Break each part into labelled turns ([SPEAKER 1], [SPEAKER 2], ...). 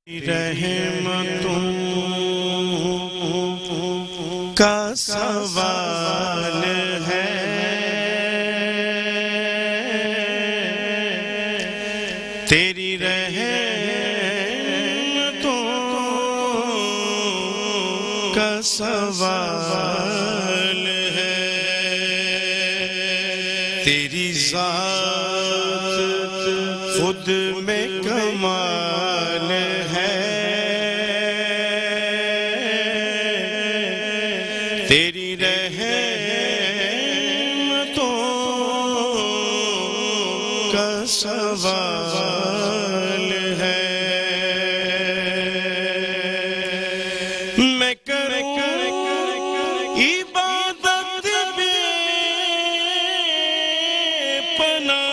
[SPEAKER 1] رحمتوں کا سوال ہے، تیری رحمتوں کا سوال ہے، تیری ذات خود میں کمال ہے، تیری رحمتوں کا سوال ہے۔ میں کروں عبادت بے پناہ،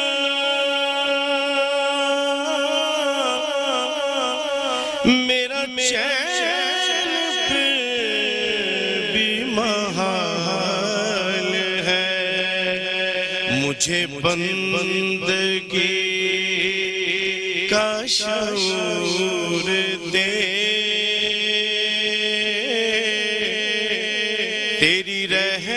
[SPEAKER 1] میرا چین پھر بھی محال ہے، مجھے بندگی کا شعور دے، تیری رحمتوں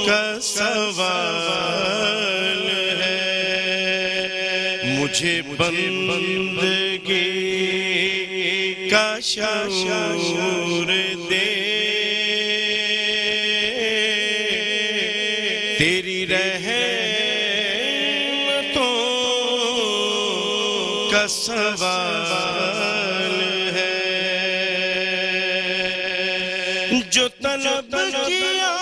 [SPEAKER 1] کا سوال ہے، مجھے بندگی کا شعور دے، تیری رحمتوں کا سوال ہے۔ جو طلب کیا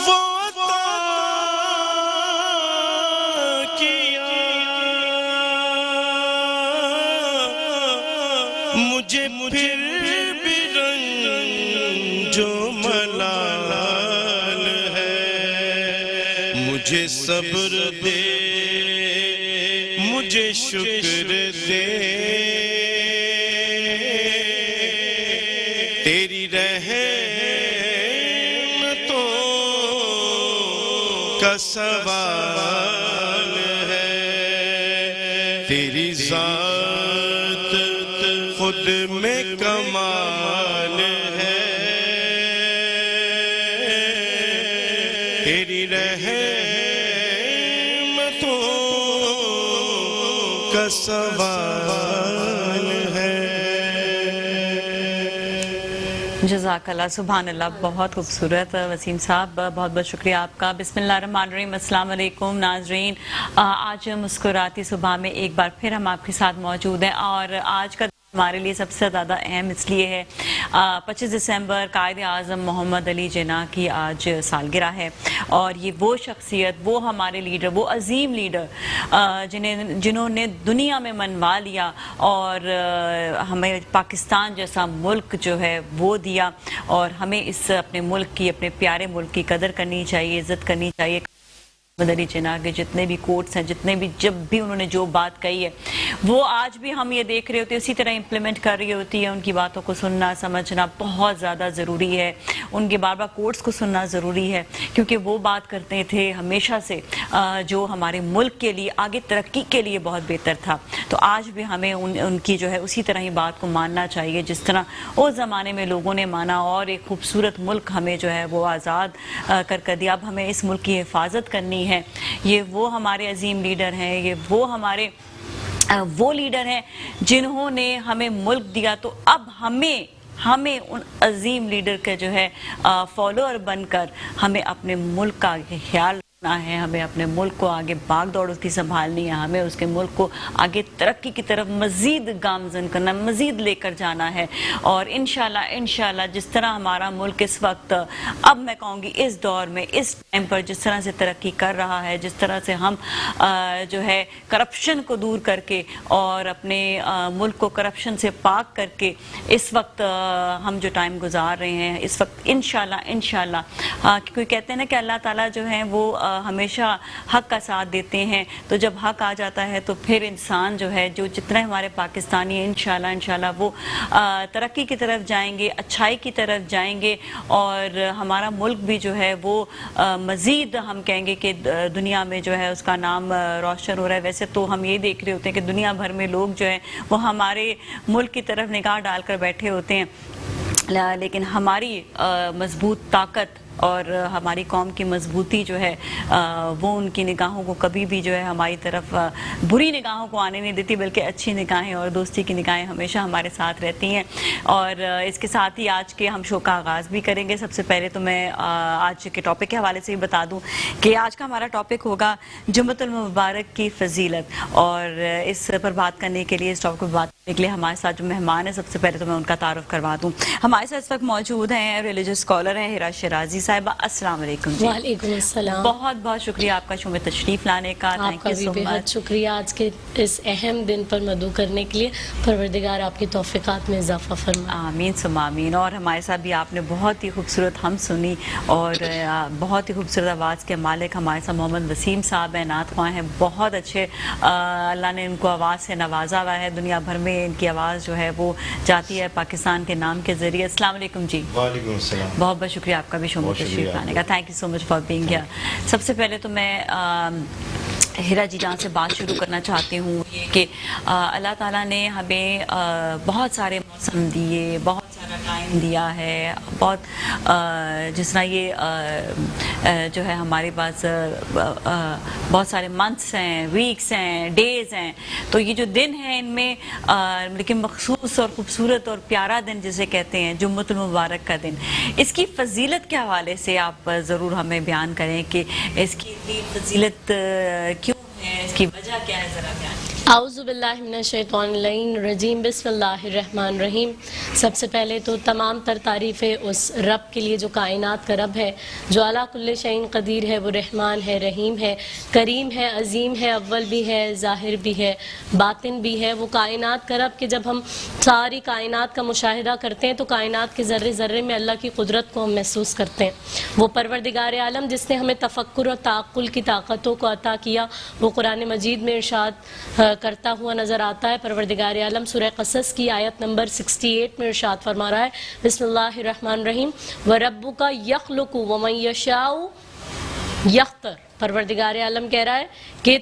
[SPEAKER 1] وہ عطا کیا، مجھے پھر بھی رنج و ملال ہے، مجھے صبر دے، مجھے شکر دے، تیری رحمتوں کا سوال ہے، تیری ذات خود میں کمال ہے، تیری رحمتوں کا سوال ہے۔
[SPEAKER 2] جزاک اللہ، سبحان اللہ، بہت خوبصورت وسیم صاحب، بہت بہت شکریہ آپ کا۔ بسم اللہ الرحمن الرحیم، السلام علیکم ناظرین۔ آج مسکراتی صبح میں ایک بار پھر ہم آپ کے ساتھ موجود ہیں، اور آج کا ہمارے لیے سب سے زیادہ اہم اس لیے ہے 25 دسمبر قائد اعظم محمد علی جناح کی آج سالگرہ ہے، اور یہ وہ شخصیت، وہ ہمارے لیڈر، وہ عظیم لیڈر جنہوں نے دنیا میں منوا لیا اور ہمیں پاکستان جیسا ملک جو ہے وہ دیا، اور ہمیں اس اپنے ملک کی، اپنے پیارے ملک کی قدر کرنی چاہیے، عزت کرنی چاہیے۔ محمد علی جناح کے جتنے بھی کوٹس ہیں، جتنے بھی، جب بھی انہوں نے جو بات کہی ہے وہ آج بھی ہم یہ دیکھ رہے ہوتے ہیں، اسی طرح امپلیمنٹ کر رہی ہوتی ہے۔ ان کی باتوں کو سننا سمجھنا بہت زیادہ ضروری ہے، ان کے بار بار کوٹس کو سننا ضروری ہے، کیونکہ وہ بات کرتے تھے ہمیشہ سے جو ہمارے ملک کے لیے، آگے ترقی کے لیے بہت بہتر تھا۔ تو آج بھی ہمیں ان کی جو ہے اسی طرح ہی بات کو ماننا چاہیے جس طرح اس زمانے میں لوگوں نے مانا، اور ایک خوبصورت ملک ہمیں جو ہے وہ آزاد کر دیا۔ اب ہمیں اس ملک کی حفاظت کرنی ہے۔ یہ وہ ہمارے عظیم لیڈر ہیں، یہ وہ لیڈر ہیں جنہوں نے ہمیں ملک دیا، تو اب ہمیں ان عظیم لیڈر کے جو ہے فالوور بن کر ہمیں اپنے ملک کا خیال ہے، ہمیں اپنے ملک کو آگے باغ دوڑ اس کی سنبھالنی ہے، ہمیں اس کے ملک کو آگے ترقی کی طرف مزید گامزن کرنا، مزید لے کر جانا ہے۔ اور انشاءاللہ جس طرح ہمارا ملک اس وقت، اب میں کہوں گی اس دور میں، اس ٹائم پر جس طرح سے ترقی کر رہا ہے، جس طرح سے ہم جو ہے کرپشن کو دور کر کے اور اپنے ملک کو کرپشن سے پاک کر کے اس وقت ہم جو ٹائم گزار رہے ہیں، اس وقت انشاءاللہ کیونکہ کہتے ہیں نا کہ اللہ تعالیٰ جو ہیں وہ ہمیشہ حق کا ساتھ دیتے ہیں. تو جب حق آ جاتا ہے تو پھر انسان جو ہے, جو جتنے ہمارے پاکستانی ہیں انشاءاللہ وہ ترقی کی طرف جائیں گے, اچھائی کی طرف جائیں گے, اور ہمارا ملک بھی جو ہے وہ مزید ہم کہیں گے کہ دنیا میں جو ہے اس کا نام روشن ہو رہا ہے. ویسے تو ہم یہ دیکھ رہے ہوتے ہیں کہ دنیا بھر میں لوگ جو ہیں وہ ہمارے ملک کی طرف نگاہ ڈال کر بیٹھے ہوتے ہیں, لیکن ہماری مضبوط طاقت اور ہماری قوم کی مضبوطی جو ہے وہ ان کی نگاہوں کو کبھی بھی جو ہے ہماری طرف بری نگاہوں کو آنے نہیں دیتی, بلکہ اچھی نگاہیں اور دوستی کی نگاہیں ہمیشہ ہمارے ساتھ رہتی ہیں. اور اس کے ساتھ ہی آج کے ہم شو کا آغاز بھی کریں گے. سب سے پہلے تو میں آج کے ٹاپک کے حوالے سے بھی بتا دوں کہ آج کا ہمارا ٹاپک ہوگا جمعۃ المبارک کی فضیلت, اور اس پر بات کرنے کے لیے, اس ٹاپک پر بات کرنے کے لیے ہمارے ساتھ جو مہمان ہیں, سب سے پہلے تو میں ان کا تعارف کروا دوں. ہمارے ساتھ اس وقت موجود ہیں ریلیجس اسکالر ہیں ہیرا شیرازی صاحبہ. السلام علیکم. جی
[SPEAKER 3] وعلیکم السلام.
[SPEAKER 2] بہت بہت شکریہ آپ کا شو میں تشریف لانے کا.
[SPEAKER 3] آپ کا بھی بہت شکریہ آج کے اس اہم دن پر مدعو کرنے کے لیے. پروردگار آپ کی توفیقات میں اضافہ فرمائے.
[SPEAKER 2] آمین ثم آمین. اور ہمارے ساتھ بھی آپ نے بہت ہی خوبصورت ہم سنی اور بہت ہی خوبصورت آواز کے مالک ہمارے ساتھ محمد وسیم صاحب ہیں, نعت خواں ہیں, بہت اچھے, اللہ نے ان کو آواز سے نوازا ہوا ہے. دنیا بھر میں ان کی آواز جو ہے وہ جاتی ہے پاکستان کے نام کے ذریعے. السلام علیکم. جی
[SPEAKER 1] وعلیکم السلام.
[SPEAKER 2] بہت بہت شکریہ آپ کا بھی شو میں تشریف لانے کا. Thank you so much for being here. سب سے پہلے تو میں ہیرا جی جان سے بات شروع کرنا چاہتی ہوں یہ کہ اللہ تعالیٰ نے ہمیں بہت سارے موسم دیے, بہت سارا ٹائم دیا ہے, بہت جس طرح یہ جو ہے ہمارے پاس بہت سارے منتھس ہیں, ویکس ہیں, ڈیز ہیں. تو یہ جو دن ہیں ان میں لیکن مخصوص اور خوبصورت اور پیارا دن جسے کہتے ہیں جمعۃ المبارک کا دن, اس کی فضیلت کے حوالے سے آپ ضرور ہمیں بیان کریں کہ اس کی فضیلت کیوں ہے, اس کی وجہ کیا ہے, ذرا بیان.
[SPEAKER 3] اعوذ باللہ من الشیطان اللعین الرجیم. بسم اللہ الرحمن الرحیم. سب سے پہلے تو تمام تر تعریفیں اس رب کے لیے جو کائنات کا رب ہے, جو علی کل شیء قدیر ہے, وہ رحمان ہے, رحیم ہے, کریم ہے, عظیم ہے, اول بھی ہے, ظاہر بھی ہے, باطن بھی ہے. وہ کائنات کا رب کہ جب ہم ساری کائنات کا مشاہدہ کرتے ہیں تو کائنات کے ذرے ذرے میں اللہ کی قدرت کو ہم محسوس کرتے ہیں. وہ پروردگار عالم جس نے ہمیں تفکر اور تعقل کی طاقتوں کو عطا کیا, وہ قرآن مجید میں ارشاد کرتا ہوا نظر آتا ہے. پروردگار عالم سورہ قصص کی آیت نمبر 68 میں ارشاد فرما رہا ہے, بسم اللہ الرحمن الرحیم, وَرَبُّكَ يَخْلُقُ وَمَن يَشَاءُ يَخْتَرُ. پروردگار عالم کہہ رہا ہے کہ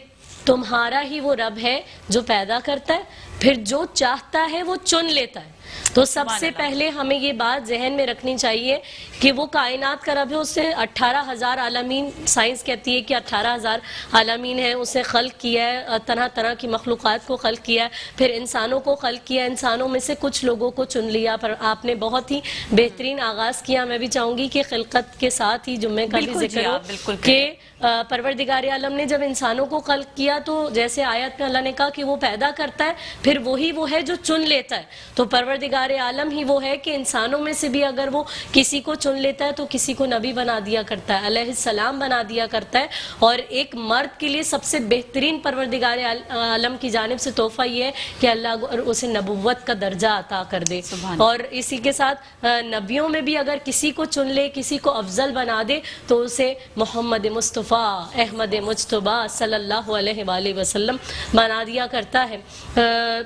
[SPEAKER 3] تمہارا ہی وہ رب ہے جو پیدا کرتا ہے, پھر جو چاہتا ہے وہ چن لیتا ہے. تو سب سے پہلے ہمیں یہ بات ذہن میں رکھنی چاہیے کہ وہ کائنات کا رب ہے, اس سے 18,000 عالمین, سائنس کہتی ہے کہ 18,000 عالمین ہیں, اس نے خلق کیا ہے, طرح طرح کی مخلوقات کو خلق کیا ہے, پھر انسانوں کو خلق کیا ہے, انسانوں میں سے کچھ لوگوں کو چن لیا. پر آپ نے بہت ہی بہترین آغاز کیا. میں بھی چاہوں گی کہ خلقت کے ساتھ ہی جمعے کا بھی ذکر ہو کہ پروردگار عالم نے جب انسانوں کو خلق کیا تو جیسے آیت میں اللہ نے کہا کہ وہ پیدا کرتا ہے, پھر وہی وہ ہے جو چن لیتا ہے. تو پروردگار عالم ہی وہ ہے کہ انسانوں میں سے بھی اگر وہ کسی کو چن لیتا ہے تو کسی کو نبی بنا دیا کرتا ہے, علیہ السلام بنا دیا کرتا ہے. اور ایک مرد کے لیے سب سے بہترین پروردگار عالم کی جانب سے تحفہ یہ ہے کہ اللہ اسے نبوت کا درجہ عطا کر دے. اور اسی کے ساتھ نبیوں میں بھی اگر کسی کو چن لے, کسی کو افضل بنا دے, تو اسے محمد مصطفیٰ احمد مجتبی صلی اللہ علیہ وآلہ وسلم بنا دیا کرتا ہے.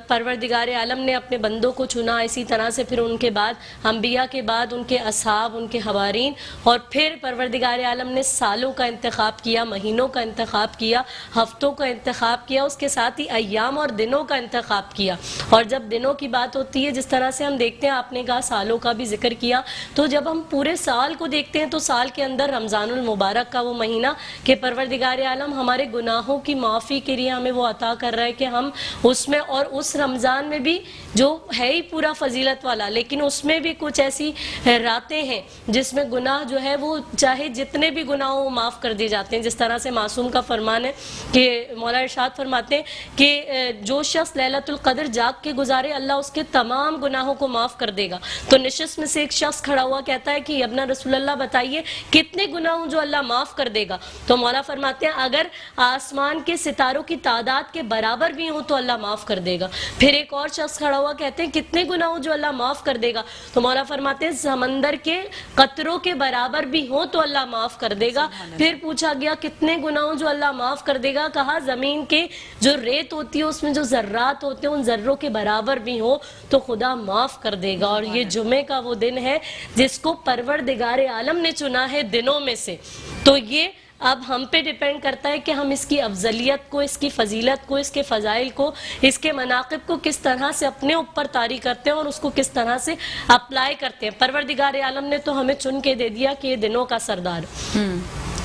[SPEAKER 3] پروردگار عالم نے اپنے بندوں کو چنا, اسی طرح سے پھر ان کے بعد انبیاء کے بعد ان کے اصحاب, ان کے حوارین, اور پھر پروردگار عالم نے سالوں کا انتخاب کیا, مہینوں کا انتخاب کیا, ہفتوں کا انتخاب کیا, اس کے ساتھ ہی ایام اور دنوں کا انتخاب کیا. اور جب دنوں کی بات ہوتی ہے, جس طرح سے ہم دیکھتے ہیں, آپ نے کہا سالوں کا بھی ذکر کیا, تو جب ہم پورے سال کو دیکھتے ہیں تو سال کے اندر رمضان المبارک کا وہ مہینہ کہ پروردگار عالم ہمارے گناہوں کی معافی کے لیے ہمیں وہ عطا کر رہا ہے کہ ہم اس میں, اور اس رمضان میں بھی جو ہے ہی پورا فضیلت والا, لیکن اس میں بھی کچھ ایسی راتیں ہیں جس میں گناہ جو ہے وہ چاہے جتنے بھی گناہ وہ معاف کر دیے جاتے ہیں. جس طرح سے معصوم کا فرمان ہے کہ مولا ارشاد فرماتے ہیں کہ جو شخص لیلۃ القدر جاگ کے گزارے اللہ اس کے تمام گناہوں کو معاف کر دے گا. تو نشست میں سے ایک شخص کھڑا ہوا کہتا ہے کہ ابن رسول اللہ بتائیے کتنے گناہ ہوں جو اللہ معاف کر دے گا. تو مولا فرماتے ہیں اگر آسمان کے ستاروں کی تعداد کے برابر بھی ہوں تو اللہ معاف کر دے گا. پھر ایک اور شخص کھڑا ہوا کہتے ہیں کتنے گناہ ہوں جو اللہ معاف کر دے گا. تو مولا فرماتے ہیں سمندر کے قطروں کے برابر بھی ہوں تو اللہ معاف کر دے گا. پھر پوچھا گیا کتنے گناہوں جو اللہ معاف کر دے گا؟ کہا زمین کے جو ریت ہوتی ہے اس میں جو ذرات ہوتے ہیں ان ذروں کے برابر بھی ہوں تو خدا معاف کر دے گا. اور یہ جمعے کا وہ دن ہے جس کو پروردگار عالم نے چنا ہے دنوں میں سے. تو یہ اب ہم پہ ڈیپینڈ کرتا ہے کہ ہم اس کی افضلیت کو، اس کی فضیلت کو، اس کے فضائل کو، اس کے مناقب کو کس طرح سے اپنے اوپر طاری کرتے ہیں اور اس کو کس طرح سے اپلائی کرتے ہیں. پروردگار عالم نے تو ہمیں چن کے دے دیا کہ یہ دنوں کا سردار.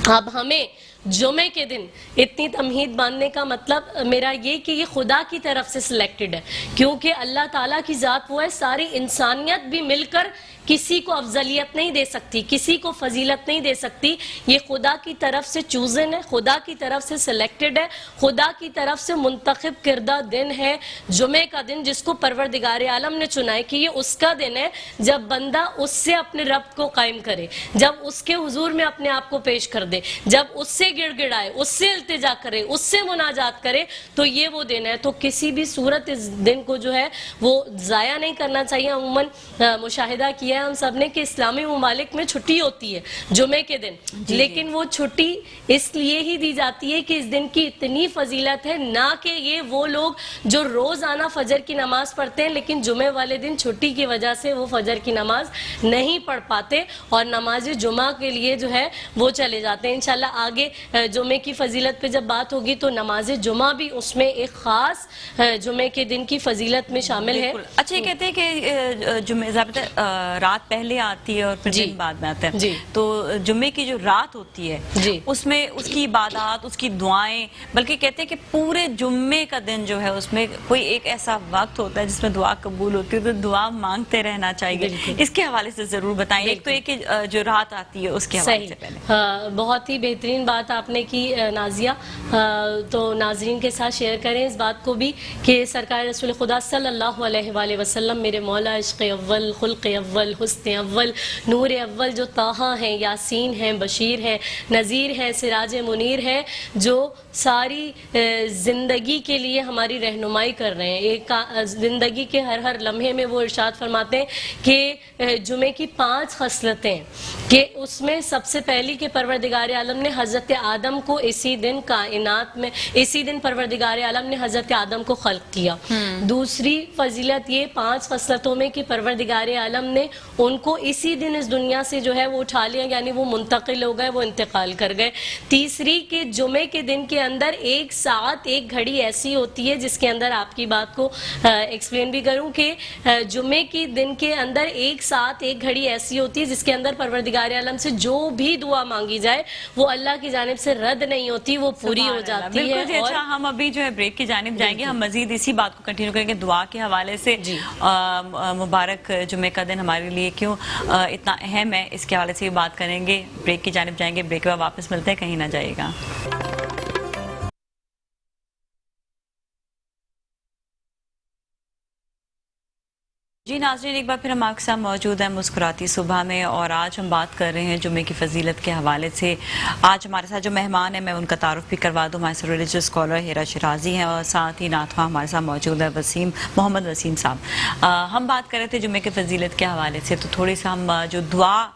[SPEAKER 3] اب ہمیں جمعے کے دن اتنی تمہید باندھنے کا مطلب میرا یہ کہ یہ خدا کی طرف سے سلیکٹڈ ہے، کیونکہ اللہ تعالیٰ کی ذات وہ ہے، ساری انسانیت بھی مل کر کسی کو افضلیت نہیں دے سکتی، کسی کو فضیلت نہیں دے سکتی. یہ خدا کی طرف سے چوزن ہے، خدا کی طرف سے سلیکٹڈ ہے، خدا کی طرف سے منتخب کردہ دن ہے جمعے کا دن، جس کو پروردگار عالم نے چنا ہے کہ یہ اس کا دن ہے جب بندہ اس سے اپنے رب کو قائم کرے، جب اس کے حضور میں اپنے آپ کو پیش کر دے، جب اس سے گڑ گڑائے، اس سے التجا کرے، اس سے مناجات کرے، تو یہ وہ دن ہے. تو کسی بھی صورت اس دن کو جو ہے وہ ضائع نہیں کرنا چاہیے. عموماً مشاہدہ کیا ہم سب نے کہ اسلامی ممالک میں چھٹی ہوتی ہے جمعے کے دن، لیکن وہ چھٹی اس لیے ہی دی جاتی ہے کہ اس دن کی اتنی فضیلت ہے، نہ کہ یہ وہ لوگ جو روزانہ فجر کی نماز پڑھتے ہیں لیکن جمعے والے دن چھٹی کی وجہ سے وہ فجر کی نماز نہیں پڑھ پاتے اور نماز جمعہ کے لیے جو ہے وہ چلے جاتے ہیں. انشاءاللہ آگے جمعے کی فضیلت پہ جب بات ہوگی تو نماز جمعہ بھی اس میں ایک خاص جمعے کے دن کی فضیلت میں شامل ہے.
[SPEAKER 2] اچھا یہ کہتے ہیں کہ جمعہ رات پہلے آتی ہے اور پھر دن بعد میں آتا ہے، تو جمعے کی جو رات ہوتی ہے اس میں اس کی عبادات، اس کی دعائیں، بلکہ کہتے ہیں کہ پورے جمعے کا دن جو ہے اس میں کوئی ایک ایسا وقت ہوتا ہے جس میں دعا قبول ہوتی ہے، تو دعا مانگتے رہنا چاہیے. اس کے حوالے سے ضرور بتائیں. ایک تو ایک جو رات آتی ہے اس کے حوالے سے پہلے.
[SPEAKER 3] بہت ہی بہترین بات آپ نے کی نازیہ. تو ناظرین کے ساتھ شیئر کریں اس بات کو بھی کہ سرکار رسول خدا صلی اللہ علیہ وآلہ وسلم میرے مولا، عشق اول، خلق اول، حسن اول، نور اول، جو طٰہٰ ہیں، یاسین ہیں، بشیر ہیں، نذیر ہیں، سراج منیر ہیں، جو ساری زندگی کے لیے ہماری رہنمائی کر رہے ہیں. ایک زندگی کے ہر لمحے میں وہ ارشاد فرماتے ہیں کہ جمعے کی 5 خصلتیں، کہ اس میں سب سے پہلی کہ پروردگار عالم نے حضرت آدم کو اسی دن کائنات میں، اسی دن پروردگار عالم نے حضرت آدم کو خلق کیا. دوسری فضیلت یہ 5 خصلتوں میں کہ پروردگار عالم نے ان کو اسی دن اس دنیا سے جو ہے وہ اٹھا لیا، یعنی وہ منتقل ہو گئے، وہ انتقال کر گئے. تیسری کہ جمعے کے دن کے اندر ایک ساعت، ایک گھڑی ایسی ہوتی ہے جس کے اندر آپ کی بات کو ایکسپلین بھی کروں کہ جمعے کے دن کے اندر ایک ساعت، ایک گھڑی ایسی ہوتی ہے جس کے اندر پروردگار عالم سے جو بھی دعا مانگی جائے وہ اللہ کی جانب سے رد نہیں ہوتی، وہ پوری ہو جاتی ہے.
[SPEAKER 2] بالکل. اچھا ہم ابھی جو ہے بریک کی جانب جائیں گے، ہم مزید اسی بات کو کنٹینیو کریں گے دعا کے حوالے سے. مبارک جمعے کا دن ہمارے لیے کیوں اتنا اہم ہے، اس کے حوالے سے بھی بات کریں گے. بریک کی جانب جائیں گے، بریک کے بعد واپس ملتے ہیں، کہیں نہ جائے گا. جی ناظرین، ایک بار پھر ہم آپ کے ساتھ موجود ہیں مسکراتی صبح میں، اور آج ہم بات کر رہے ہیں جمعے کی فضیلت کے حوالے سے. آج ہمارے ساتھ جو مہمان ہیں میں ان کا تعارف بھی کروا دوں. ہمارے ریلیجس اسکالر ہیرا شیرازی ہیں اور ساتھ ہی نعت خواں ہمارے ساتھ موجود ہے محمد وسیم صاحب. ہم بات کر رہے تھے جمعے کی فضیلت کے حوالے سے، تو تھوڑی سا ہم جو دعا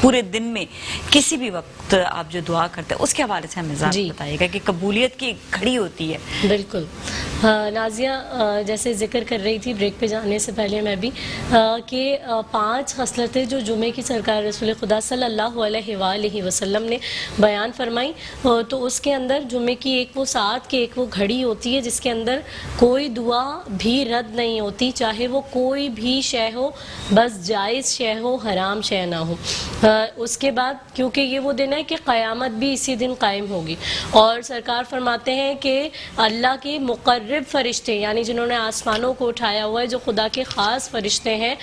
[SPEAKER 2] پورے دن میں کسی بھی وقت آپ جو دعا کرتے ہیں اس کے حوالے سے ہمیں ذرا بتائیے گا کہ قبولیت کی گھڑی ہوتی ہے. بالکل
[SPEAKER 3] نازیہ، جیسے ذکر کر رہی تھی بریک پہ جانے سے پہلے میں بھی کہ 5 خصلتیں جو جمعے کی سرکار رسول خدا صلی اللہ علیہ وآلہ وسلم نے بیان فرمائی، تو اس کے اندر جمعے کی ایک وہ ساعت کی ایک وہ گھڑی ہوتی ہے جس کے اندر کوئی دعا بھی رد نہیں ہوتی، چاہے وہ کوئی بھی شے ہو، بس جائز شے ہو، حرام شے نہ ہو. اس کے بعد کیونکہ یہ وہ دن ہے کہ قیامت بھی اسی دن قائم ہوگی، اور سرکار فرماتے ہیں کہ اللہ کے مقرب فرشتے، یعنی جنہوں نے آسمانوں کو اٹھایا ہوا ہے، جو خدا کے خاص فرشتے ہیں،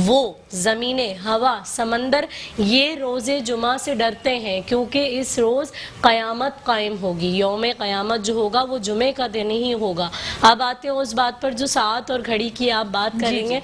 [SPEAKER 3] وہ زمینیں، ہوا، سمندر، یہ روز جمعہ سے ڈرتے ہیں کیونکہ اس روز قیامت قائم ہوگی. یوم قیامت جو ہوگا وہ جمعے کا دن ہی ہوگا. اب آتے ہیں اس بات پر جو ساعت اور گھڑی کی آپ بات کریں گے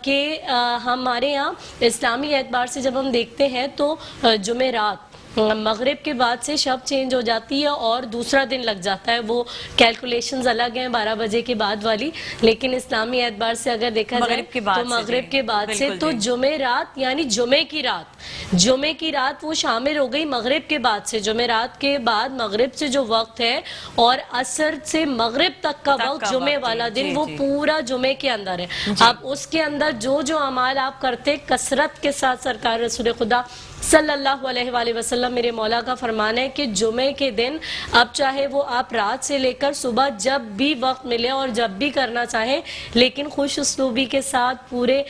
[SPEAKER 3] کہ ہمارے یہاں اسلامی اعتبار سے جب ہم دیکھتے ہیں تو جمعرات مغرب کے بعد سے شب چینج ہو جاتی ہے اور دوسرا دن لگ جاتا ہے. وہ کیلکولیشنز الگ ہیں 12 بجے کے بعد والی, لیکن اسلامی اعتبار سے اگر دیکھا جائے تو مغرب کے بعد سے تو جمعرات یعنی جمعے کی رات وہ شامل ہو گئی مغرب کے بعد سے. جمعرات کے بعد مغرب سے جو وقت ہے اور عصر سے مغرب تک کا وقت جمعے والا دن وہ پورا جمعے کے اندر ہے. اب اس کے اندر جو اعمال آپ کرتے کثرت کے ساتھ, سرکار رسول خدا صلی اللہ علیہ وآلہ وسلم میرے مولا کا فرمان ہے کہ جمعے کے دن اب چاہے وہ آپ رات سے لے کر صبح جب بھی وقت ملے اور جب بھی کرنا چاہیں, لیکن خوش اسلوبی کے ساتھ, پورے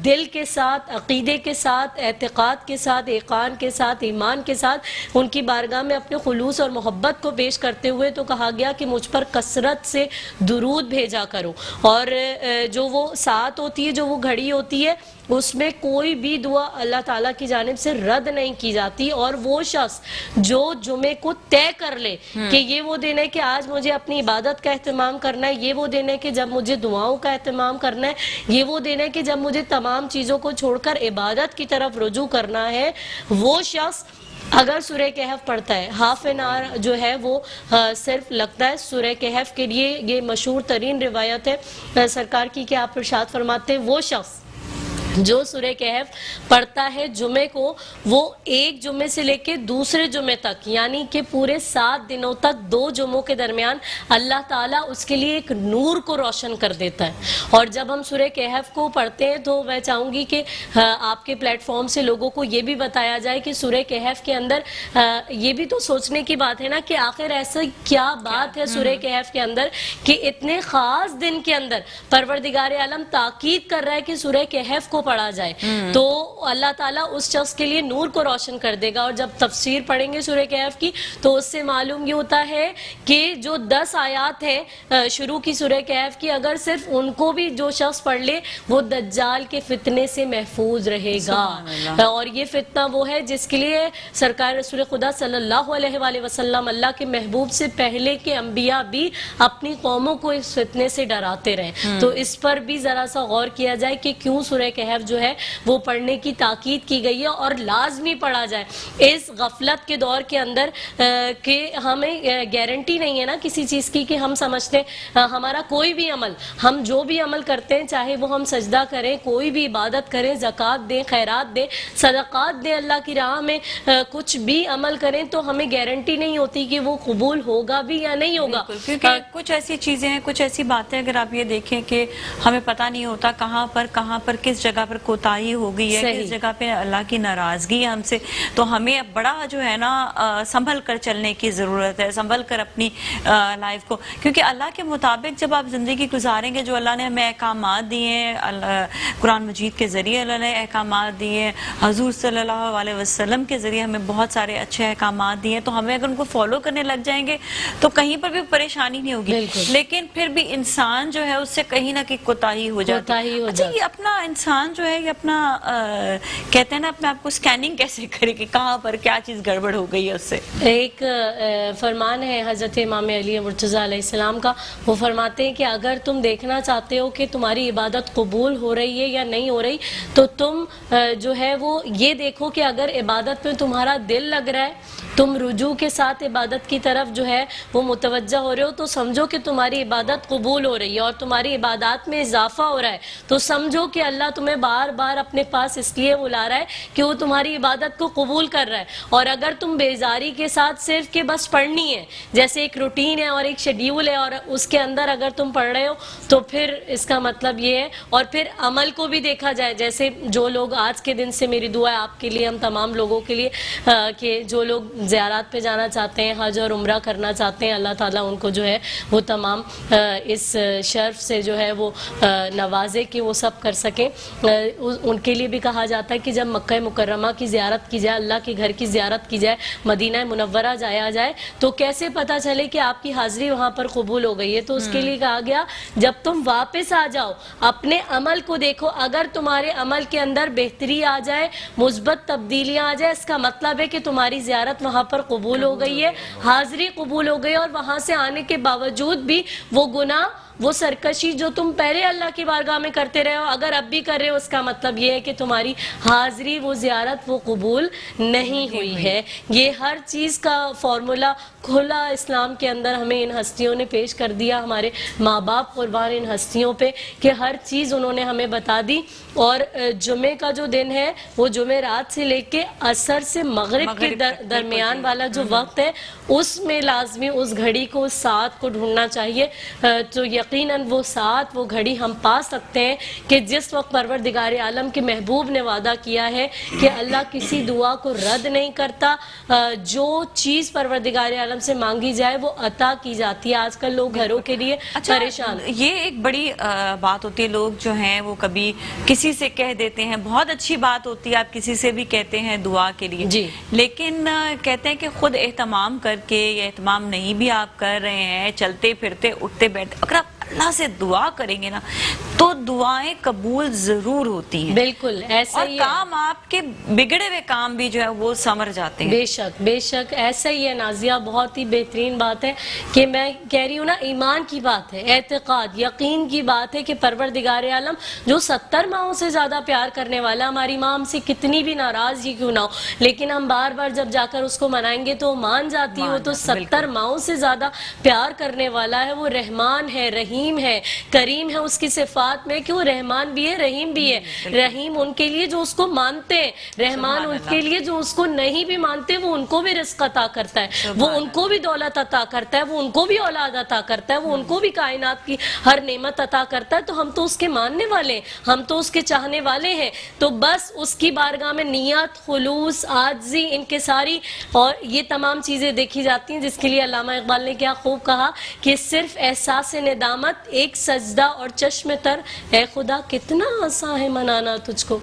[SPEAKER 3] دل کے ساتھ, عقیدے کے ساتھ, اعتقاد کے ساتھ, ایقان کے ساتھ, ایمان کے ساتھ ان کی بارگاہ میں اپنے خلوص اور محبت کو پیش کرتے ہوئے تو کہا گیا کہ مجھ پر کثرت سے درود بھیجا کرو. اور جو وہ ساعت ہوتی ہے, جو وہ گھڑی ہوتی ہے, اس میں کوئی بھی دعا اللہ تعالیٰ کی جانب سے رد نہیں کی جاتی. اور وہ شخص جو جمعے کو طے کر لے کہ یہ وہ دن ہے کہ آج مجھے اپنی عبادت کا اہتمام کرنا ہے, یہ وہ دن ہے کہ جب مجھے دعاؤں کا اہتمام کرنا ہے, یہ وہ دن ہے کہ جب مجھے تمام چیزوں کو چھوڑ کر عبادت کی طرف رجوع کرنا ہے, وہ شخص اگر سورہ کہف پڑھتا ہے, ہاف این آور جو ہے وہ صرف لگتا ہے سورہ کہف کے لیے. یہ مشہور ترین روایت ہے سرکار کی کہ آپ ارشاد فرماتے ہیں وہ شخص جو سورہ کہف پڑھتا ہے جمعے کو, وہ ایک جمعے سے لے کے دوسرے جمعے تک یعنی کہ پورے 7 دنوں تک 2 جمعوں کے درمیان اللہ تعالیٰ اس کے لیے ایک نور کو روشن کر دیتا ہے. اور جب ہم سورہ کہف کو پڑھتے ہیں تو میں چاہوں گی کہ آپ کے پلیٹ فارم سے لوگوں کو یہ بھی بتایا جائے کہ سورہ کہف کے اندر یہ بھی تو سوچنے کی بات ہے نا کہ آخر ایسا کیا بات ہے سورہ کہف کے اندر کہ اتنے خاص دن کے اندر پروردگار عالم تاکید کر رہا ہے کہ سورہ کہف کو پڑھا جائے, تو اللہ تعالیٰ اس شخص کے لیے نور کو روشن کر دے گا. اور جب تفسیر پڑھیں گے سورہ کہف کی تو اس سے معلوم یہ ہوتا ہے کہ جو 10 آیات ہیں شروع کی سورہ کہف کی, اگر صرف ان کو بھی جو شخص پڑھ لے وہ دجال کے فتنے سے محفوظ رہے گا. اور یہ فتنہ وہ ہے جس کے لیے سرکار رسول خدا صلی اللہ علیہ وآلہ وسلم, اللہ کے محبوب سے پہلے کے انبیاء بھی اپنی قوموں کو اس فتنے سے ڈراتے رہے. تو اس پر بھی ذرا سا غور کیا جائے کہ کیوں سورہ کہف جو ہے وہ پڑھنے کی تاکید کی گئی ہے اور لازمی پڑھا جائے اس غفلت کے دور کے اندر کہ ہمیں گارنٹی نہیں ہے نا کسی چیز کی کہ ہم سمجھتے ہیں ہمارا کوئی بھی عمل, ہم جو بھی عمل کرتے ہیں, چاہے وہ ہم سجدہ کریں, کوئی بھی عبادت کریں, زکوٰۃ دیں, خیرات دیں, صدقات دیں, اللہ کی راہ میں کچھ بھی عمل کریں, تو ہمیں گارنٹی نہیں ہوتی کہ وہ قبول ہوگا بھی یا نہیں ہوگا.
[SPEAKER 2] کیونکہ کچھ ایسی چیزیں ہیں, کچھ ایسی باتیں اگر آپ یہ دیکھیں کہ ہمیں پتہ نہیں ہوتا کہاں پر کس جگہ پر کوتاہی ہو گئی ہے, کس جگہ پہ اللہ کی ناراضگی ہے ہم سے, تو ہمیں بڑا جو ہے نا سنبھل کر چلنے کی ضرورت ہے, سنبھل کر اپنی لائف کو, کیونکہ اللہ کے مطابق جب آپ زندگی گزاریں گے, جو اللہ نے ہمیں احکامات دیے ہیں, قرآن مجید کے ذریعے اللہ نے احکامات دیے ہیں, حضور صلی اللہ علیہ وسلم کے ذریعے ہمیں بہت سارے اچھے احکامات دیے ہیں, تو ہمیں اگر ان کو فالو کرنے لگ جائیں گے تو کہیں پر بھی پریشانی نہیں ہوگی. لیکن پھر بھی انسان جو ہے اس سے کہیں نہ کہیں کوتاہی ہو جاتی ہے. اچھا, یہ اپنا انسان جو ہے یہ اپنا کہتے ہیں نا اپنے آپ کو سکیننگ کیسے کرے کہ کہاں پر کیا چیز گڑبڑ ہو گئی ہے اس سے؟
[SPEAKER 3] ایک فرمان ہے حضرت امام علی مرتضیٰ علیہ السلام کا, وہ فرماتے ہیں کہ اگر تم دیکھنا چاہتے ہو کہ تمہاری عبادت قبول ہو رہی ہے یا نہیں ہو رہی, تو تم جو ہے وہ یہ دیکھو کہ اگر عبادت میں تمہارا دل لگ رہا ہے, تم رجوع کے ساتھ عبادت کی طرف جو ہے وہ متوجہ ہو رہے ہو, تو سمجھو کہ تمہاری عبادت قبول ہو رہی ہے. اور تمہاری عبادات میں اضافہ ہو رہا ہے تو سمجھو کہ اللہ تمہیں بار بار اپنے پاس اس لیے بلا رہا ہے کہ وہ تمہاری عبادت کو قبول کر رہا ہے. اور اگر تم بیزاری کے ساتھ صرف کہ بس پڑھنی ہے, جیسے ایک روٹین ہے اور ایک شیڈیول ہے, اور اس کے اندر اگر تم پڑھ رہے ہو تو پھر اس کا مطلب یہ ہے. اور پھر عمل کو بھی دیکھا جائے, جیسے جو لوگ آج کے دن سے میری دعا ہے آپ کے لیے, ہم تمام لوگوں کے لیے, کہ جو لوگ زیارات پہ جانا چاہتے ہیں, حج اور عمرہ کرنا چاہتے ہیں, اللہ تعالیٰ ان کو جو ہے وہ تمام اس شرف سے جو ہے وہ نوازے کہ وہ سب کر سکیں. ان کے لیے بھی کہا جاتا ہے کہ جب مکہ مکرمہ کی زیارت کی جائے, اللہ کے گھر کی زیارت کی جائے, مدینہ منورہ جایا جائے, تو کیسے پتہ چلے کہ آپ کی حاضری وہاں پر قبول ہو گئی ہے؟ تو اس کے لیے کہا گیا جب تم واپس آ جاؤ اپنے عمل کو دیکھو, اگر تمہارے عمل کے اندر بہتری آ جائے, مثبت تبدیلیاں آ جائے, اس کا مطلب ہے کہ تمہاری زیارت وہاں پر قبول ہو گئی ہے, حاضری قبول ہو گئی, اور وہاں سے آنے کے باوجود بھی وہ گناہ وہ سرکشی جو تم پہلے اللہ کی بارگاہ میں کرتے رہے ہو اگر اب بھی کر رہے ہو اس کا مطلب یہ ہے کہ تمہاری حاضری وہ زیارت وہ قبول نہیں ہوئی ہے. یہ ہر چیز کا فارمولا کھلا اسلام کے اندر ہمیں ان ہستیوں نے پیش کر دیا, ہمارے ماں باپ قربان ان ہستیوں پہ, کہ ہر چیز انہوں نے ہمیں بتا دی. اور جمعے کا جو دن ہے وہ جمعے رات سے لے کے عصر سے مغرب کے درمیان والا جو وقت ہے اس میں لازمی اس گھڑی کو اس ساعت کو ڈھونڈنا چاہیے. تو یقیناً وہ ساعت وہ گھڑی ہم پا سکتے ہیں کہ جس وقت پروردگار عالم کے محبوب نے وعدہ کیا ہے کہ اللہ کسی دعا کو رد نہیں کرتا, جو چیز پروردگار عالم سے مانگی جائے وہ عطا کی جاتی ہے. آج کل لوگ گھروں کے لیے پریشان.
[SPEAKER 2] یہ ایک بڑی بات ہوتی ہے, لوگ جو ہیں وہ کبھی کسی سے کہہ دیتے ہیں, بہت اچھی بات ہوتی ہے آپ کسی سے بھی کہتے ہیں دعا کے لیے
[SPEAKER 3] جی,
[SPEAKER 2] لیکن کہتے ہیں کہ خود اہتمام کر کے یا اہتمام نہیں بھی آپ کر رہے ہیں, چلتے پھرتے اٹھتے بیٹھتے, اگر آپ اللہ سے دعا کریں گے نا تو دعائیں قبول ضرور ہوتی ہیں.
[SPEAKER 3] بالکل ایسا ہی ہے,
[SPEAKER 2] اور کام آپ کے بگڑے ہوئے کام بھی جو ہے وہ سمر جاتے ہیں.
[SPEAKER 3] بے شک بے شک ایسا ہی ہے نازیہ, بہت ہی بہترین بات ہے کہ میں کہہ رہی ہوں نا ایمان کی بات ہے, اعتقاد یقین کی بات ہے کہ پروردگار عالم جو 70 ماہوں سے زیادہ پیار کرنے والا, ہماری ماں ہم سے کتنی بھی ناراض ہی کیوں نہ ہو لیکن ہم بار بار جب جا کر اس کو منائیں گے تو وہ مان جاتی ہے, وہ تو 70 ماہوں سے زیادہ پیار کرنے والا ہے. وہ رحمان ہے, رحیم ہے, کریم ہے اس کی صفات میں کہ وہ رحمان بھی ہے رحیم بھی ہے. رحیم ان کے لیے جو اس کو مانتے ہیں, رحمان ان کے لیے جو اس کو نہیں بھی مانتے وہ ان کو بھی رزق عطا کرتا ہے, وہ ان کو بھی دولت عطا کرتا ہے, وہ ان کو بھی اولاد عطا کرتا ہے, وہ ان کو بھی کائنات کی ہر نعمت عطا کرتا ہے. تو ہم تو اس کے ماننے والے ہیں, ہم تو اس کے چاہنے والے ہیں. تو بس اس کی بارگاہ میں نیت, خلوص, عاجزی, انکساری اور یہ تمام چیزیں دیکھی جاتی ہیں, جس کے لیے علامہ اقبال نے کیا خوب کہا کہ صرف احساس ندامت ایک سجدہ اور چشم تر, اے خدا کتنا آسان ہے منانا تجھ کو.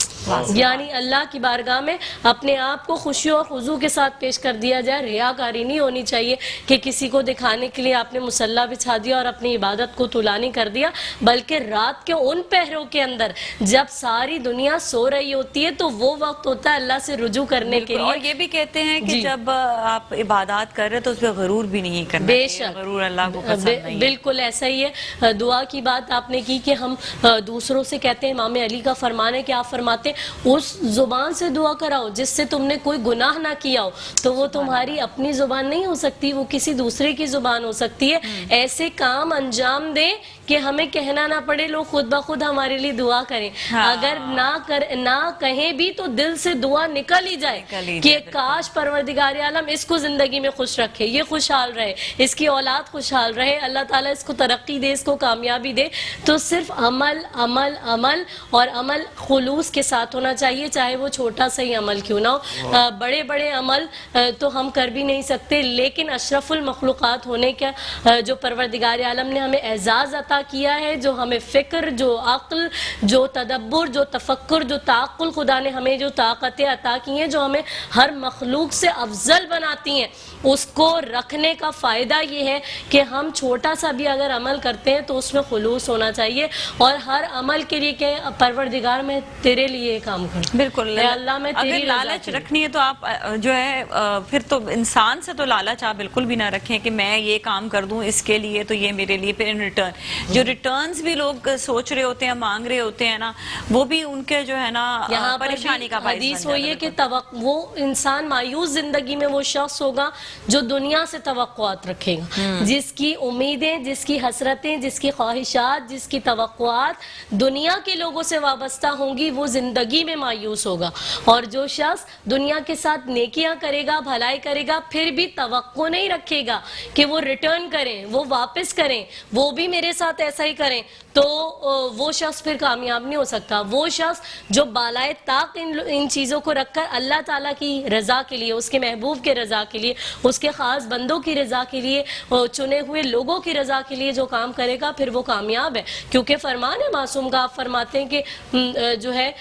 [SPEAKER 3] یعنی اللہ کی بارگاہ میں اپنے آپ کو خوشی اور خضوع کے ساتھ پیش کر دیا جائے. ریاکاری نہیں ہونی چاہیے کہ کسی کو دکھانے کے لیے آپ نے مصلی بچھا دیا اور اپنی عبادت کو طولانی کر دیا, بلکہ رات کے ان پہروں کے اندر جب ساری دنیا سو رہی ہوتی ہے تو وہ وقت ہوتا ہے اللہ سے رجوع کرنے کے لیے.
[SPEAKER 2] اور یہ بھی کہتے ہیں کہ جب آپ عبادات کر رہے تو اس پہ غرور بھی نہیں کرنا,
[SPEAKER 3] بے شک
[SPEAKER 2] غرور اللہ کو پسند نہیں ہے.
[SPEAKER 3] بالکل ایسا ہی ہے. دعا کی بات آپ نے کی کہ ہم دوسروں سے کہتے ہیں, امام علی کا فرمان ہے کہ آپ فرماتے ہیں اس زبان سے دعا کراؤ جس سے تم نے کوئی گناہ نہ کیا ہو. تو وہ تمہاری اپنی زبان نہیں ہو سکتی, وہ کسی دوسرے کی زبان ہو سکتی ہے. ایسے کام انجام دیں کہ ہمیں کہنا نہ پڑے, لوگ خود بخود ہمارے لیے دعا کریں. اگر نہ کہیں بھی تو دل سے دعا نکل ہی جائے کہ کاش پروردگار عالم اس کو زندگی میں خوش رکھے, یہ خوشحال رہے, اس کی اولاد خوشحال رہے, اللہ تعالیٰ اس کو ترقی دے, اس کو کامیابی دے. تو صرف عمل عمل عمل اور عمل خلوص کے ساتھ ہونا چاہیے, چاہے وہ چھوٹا سا ہی عمل کیوں نہ ہو. بڑے بڑے عمل تو ہم کر بھی نہیں سکتے, لیکن اشرف المخلوقات ہونے کا جو پروردگار عالم نے ہمیں اعزاز عطا کیا ہے, جو ہمیں فکر, جو عقل, جو تدبر, جو تفکر, جو تعقل, خدا نے ہمیں جو طاقتیں عطا کی ہیں جو ہمیں ہر مخلوق سے افضل بناتی ہیں, اس کو رکھنے کا فائدہ یہ ہے کہ ہم چھوٹا سا بھی اگر عمل کرتے ہیں تو اس میں خلوص ہونا چاہیے, اور ہر عمل کے لیے کہ پروردگار میں تیرے لیے کام کروں.
[SPEAKER 2] بالکل,
[SPEAKER 3] اللہ میں
[SPEAKER 2] اگر لالچ رکھنی ہے تو آپ جو ہے پھر تو انسان سے تو لالچ آپ بالکل بھی نہ رکھیں کہ میں یہ کام کر دوں اس کے لیے تو یہ میرے لیے, پھر ان ریٹرن جو ریٹرنز بھی لوگ سوچ رہے ہوتے ہیں, مانگ رہے ہوتے ہیں نا, وہ بھی ان کے جو ہے نا پریشانی کا باعث
[SPEAKER 3] حدیث ہوئی ہے کہ وہ انسان مایوس زندگی میں وہ شخص ہوگا جو دنیا سے توقعات رکھے گا, جس کی امیدیں, جس کی حسرتیں, جس کی خواہشات, جس کی توقعات دنیا کے لوگوں سے وابستہ ہوں گی, وہ زندگی میں مایوس ہوگا. اور جو شخص دنیا کے ساتھ نیکیاں کرے گا, بھلائی کرے گا, پھر بھی توقع نہیں رکھے گا کہ وہ ریٹرن کریں, وہ واپس کریں, وہ بھی میرے ساتھ ایسا ہی کریں, تو وہ شخص پھر کامیاب نہیں ہو سکتا. وہ شخص جو بالائے طاق ان چیزوں کو رکھ کر اللہ تعالیٰ کی رضا کے لیے, اس کے محبوب کے رضا کے لیے, اس کے خاص بندوں کی رضا کے لیے, چنے ہوئے لوگوں کی رضا کے لیے جو کام کرے گا پھر وہ کامیاب ہے. کیونکہ فرمان ہے معصوم کا, آپ فرماتے ہیں کہ جو ہے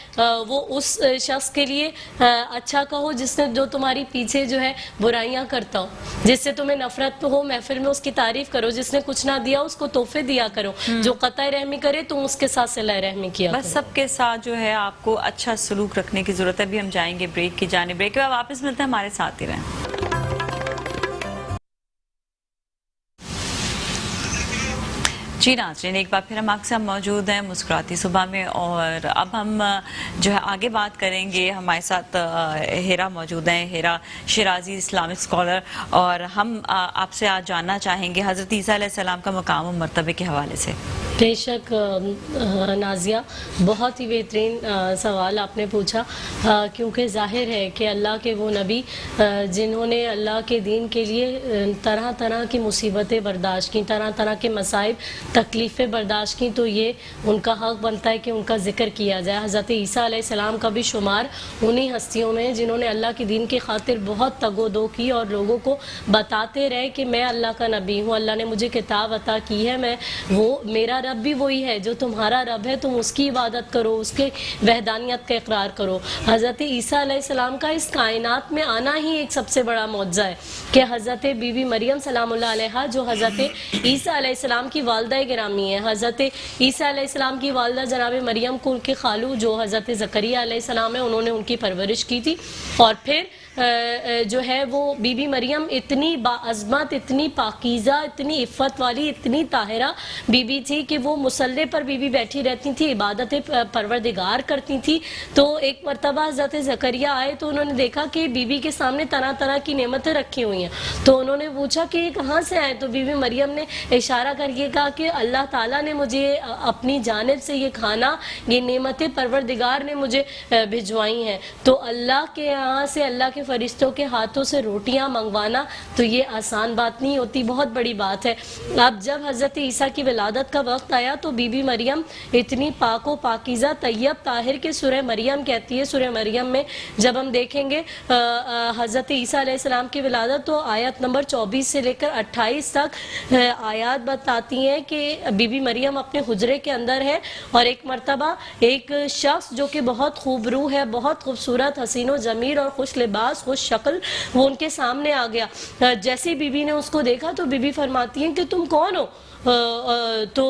[SPEAKER 3] وہ اس شخص کے لیے اچھا کہو جس نے جو تمہاری پیچھے جو ہے برائیاں کرتا ہو, جس سے تمہیں نفرت ہو محفل میں اس کی تعریف کرو, جس نے کچھ نہ دیا اس کو تحفے دیا کرو, جو قطع رحمی کرے تم اس کے ساتھ صلہ رحمی کیا کرو.
[SPEAKER 2] بس سب کے ساتھ جو ہے آپ کو اچھا سلوک رکھنے کی ضرورت ہے. بھی ہم جائیں گے بریک کی جانب, بریک کے بعد واپس ملتے ہیں, ہمارے ساتھ ہی رہیں. جی ناظرین، ایک بار پھر ہم آپ کے ساتھ موجود ہیں مسکراتی صبح میں، اور اب ہم جو ہے آگے بات کریں گے. ہمارے ساتھ ہیرا موجود ہیں، ہیرا شیرازی اسلامک اسکالر، اور ہم آپ سے آج جاننا چاہیں گے حضرت عیسیٰ علیہ السلام کا مقام و مرتبے کے حوالے سے.
[SPEAKER 3] بے شک نازیہ، بہت ہی بہترین سوال آپ نے پوچھا، کیونکہ ظاہر ہے کہ اللہ کے وہ نبی جنہوں نے اللہ کے دین کے لیے طرح طرح کی مصیبتیں برداشت کی، طرح طرح کے مصائب تکلیفیں برداشت کی، تو یہ ان کا حق بنتا ہے کہ ان کا ذکر کیا جائے. حضرت عیسیٰ علیہ السلام کا بھی شمار انہی ہستیوں میں جنہوں نے اللہ کے دین کی خاطر بہت تگ و دو کی اور لوگوں کو بتاتے رہے کہ میں اللہ کا نبی ہوں، اللہ نے مجھے کتاب عطا کی ہے، میرا رب بھی وہی ہے جو تمہارا رب ہے، تم اس کی عبادت کرو، اس کے وحدانیت کا اقرار کرو. حضرت عیسیٰ علیہ السلام کا اس کائنات میں آنا ہی ایک سب سے بڑا معجزہ ہے کہ حضرت بی بی مریم سلام اللہ علیہا، جو حضرت عیسیٰ علیہ السلام کی والدہ گرامی ہے، حضرت عیسیٰ علیہ السلام کی والدہ جناب مریم کو ان کے خالو جو حضرت زکریا علیہ السلام ہے انہوں نے ان کی پرورش کی تھی. اور پھر جو ہے وہ بی بی مریم اتنی باعظمت، اتنی پاکیزہ، اتنی عفت والی، اتنی طاہرہ بی بی تھی کہ وہ مصلی پر بی بی بیٹھی رہتی تھی، عبادت پروردگار کرتی تھی. تو ایک مرتبہ حضرت زکریا آئے تو انہوں نے دیکھا کہ بی بی کے سامنے طرح طرح کی نعمتیں رکھی ہوئی ہیں. تو انہوں نے پوچھا کہ یہ کہاں سے آئے؟ تو بی بی مریم نے اشارہ کر کے کہا کہ اللہ تعالیٰ نے مجھے اپنی جانب سے یہ کھانا، یہ نعمتیں پروردگار نے مجھے بھجوائی ہیں. تو اللہ کے یہاں سے، اللہ کے فرشتوں کے ہاتھوں سے روٹیاں منگوانا تو یہ آسان بات نہیں ہوتی، بہت بڑی بات ہے. اب جب حضرت عیسیٰ کی ولادت کا وقت آیا تو بی بی مریم اتنی پاک و پاکیزہ طیب طاہر کے سورہ مریم کہتی ہے. سورہ مریم میں جب ہم دیکھیں گے حضرت عیسیٰ علیہ السلام کی ولادت تو آیت نمبر 24 سے لے کر 28 تک آیات بتاتی ہیں کہ بی بی مریم اپنے حجرے کے اندر ہے، اور ایک مرتبہ ایک شخص جو کہ بہت خوب روح ہے، بہت خوبصورت، حسین و جمیل اور خوش لباس، خوش شکل، وہ ان کے سامنے آ گیا. جیسے بی بی نے اس کو دیکھا تو بی بی فرماتی ہیں کہ تم کون ہو؟ تو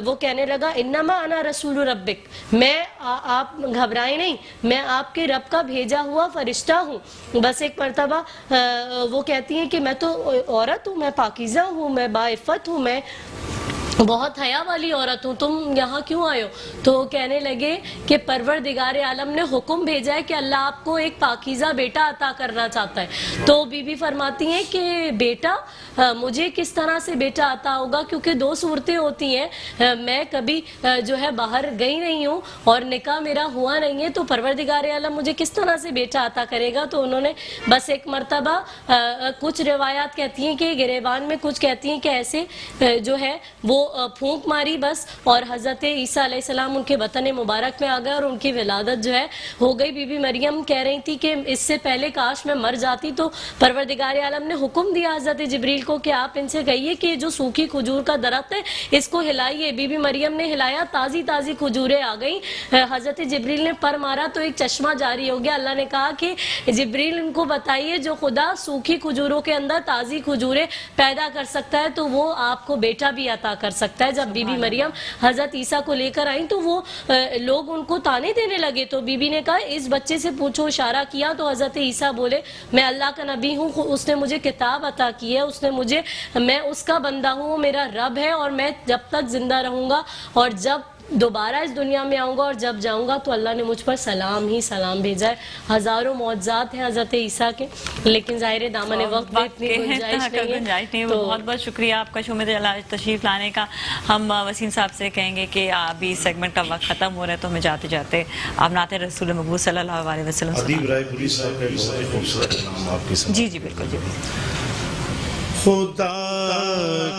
[SPEAKER 3] وہ کہنے لگا انما انا رسول ربک، میں، آپ گھبرائیں نہیں، میں آپ کے رب کا بھیجا ہوا فرشتہ ہوں. بس ایک مرتبہ وہ کہتی ہیں کہ میں تو عورت ہوں، میں پاکیزہ ہوں، میں باعفت ہوں، میں بہت حیا والی عورت ہوں، تم یہاں کیوں آئے ہو؟ تو کہنے لگے کہ پروردگار عالم نے حکم بھیجا ہے کہ اللہ آپ کو ایک پاکیزہ بیٹا عطا کرنا چاہتا ہے. تو بی بی فرماتی ہیں کہ بیٹا، مجھے کس طرح سے بیٹا عطا ہوگا؟ کیونکہ دو صورتیں ہوتی ہیں، میں کبھی جو ہے باہر گئی نہیں ہوں اور نکاح میرا ہوا نہیں ہے، تو پروردگار عالم مجھے کس طرح سے بیٹا عطا کرے گا؟ تو انہوں نے بس ایک مرتبہ کچھ روایات کہتی ہیں کہ گریبان میں، کچھ کہتی ہیں کہ ایسے جو ہے وہ پھونک ماری بس، اور حضرت عیسیٰ علیہ السلام ان کے وطن مبارک میں آ گئے اور ان کی ولادت جو ہے ہو گئی. بی بی مریم کہہ رہی تھی کہ اس سے پہلے کاش میں مر جاتی. تو پروردگار عالم نے حکم دیا حضرت جبریل کو کہ آپ ان سے کہیے کہ جو سوکھی کھجور کا درخت ہے اس کو ہلائیے. بی بی مریم نے ہلایا، تازی تازی کھجوریں آ گئیں. حضرت جبریل نے پر مارا تو ایک چشمہ جاری ہو گیا. اللہ نے کہا کہ جبریل ان کو بتائیے جو خدا سوکھی کھجوروں کے اندر تازی کھجوریں پیدا کر سکتا ہے تو وہ آپ کو بیٹا بھی عطا کر سکتا ہے. جب بی بی مریم حضرت عیسیٰ کو لے کر آئیں تو وہ لوگ ان کو تانے دینے لگے. تو بی بی نے کہا اس بچے سے پوچھو، اشارہ کیا تو حضرت عیسیٰ بولے میں اللہ کا نبی ہوں، اس نے مجھے کتاب عطا کی ہے، اس نے مجھے، میں اس کا بندہ ہوں، میرا رب ہے، اور میں جب تک زندہ رہوں گا اور جب دوبارہ اس دنیا میں آؤں گا اور جب جاؤں گا تو اللہ نے مجھ پر سلام ہی سلام بھیجا ہے. ہزاروں معجزات ہیں حضرت عیسیٰ کے، لیکن ظاہر دامن وقت میں اتنی گنجائش نہیں ہے. تو
[SPEAKER 2] بہت بہت شکریہ آپ کا شو میں تشریف لانے کا. ہم وسیم صاحب سے کہیں گے کہ ابھی سیگمنٹ کا وقت ختم ہو رہا ہے تو ہمیں جاتے جاتے آپ نعت رسول مقبول صلی اللہ علیہ وسلم. جی جی بالکل جی.
[SPEAKER 1] خدا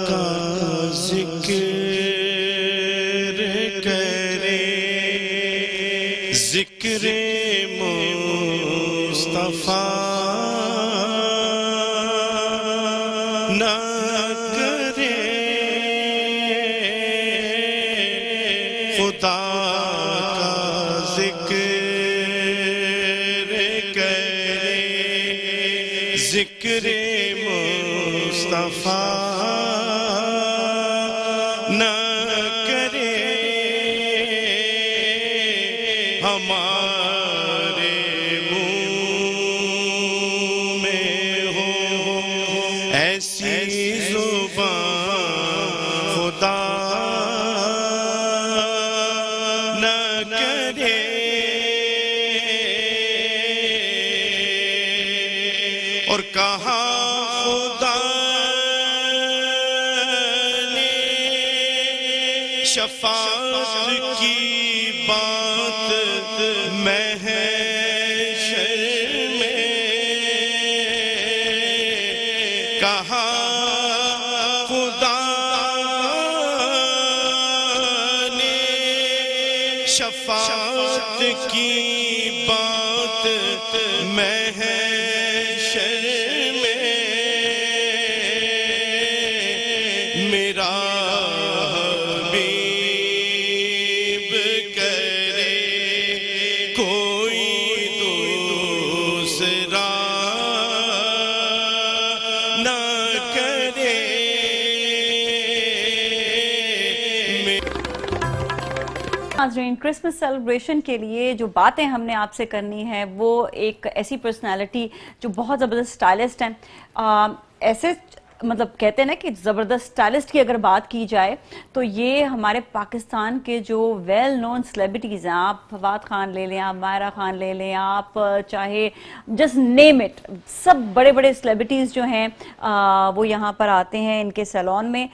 [SPEAKER 1] کا ذکر کرے، ذکر مصطفیٰ نہ کرے، خدا کا ذکر کرے، ذکر مصطفیٰ نہ کرے، ہمارے منہ میں ہو ایسی زبان خدا شفاعت کی بات محشر میں کہا خدا نے شفاعت کی بات محشر میں میرا حبیب کرے کوئی دوسرا نہ کرے
[SPEAKER 2] ناظرین، کرسمس سیلیبریشن کے لیے جو باتیں ہم نے آپ سے کرنی ہے وہ ایک ایسی پرسنالٹی جو بہت زبردست اسٹائلسٹ ہیں، ایسے مطلب کہتے ہیں نا کہ زبردست اسٹائلسٹ کی اگر بات کی جائے تو یہ ہمارے پاکستان کے جو ویل نون سیلیبریٹیز ہیں، آپ فواد خان لے لیں، آپ ماہرہ خان لے لیں، آپ چاہے جسٹ نیم اٹ، سب بڑے بڑے سیلیبریٹیز جو ہیں وہ یہاں پر آتے ہیں ان کے سیلون میں،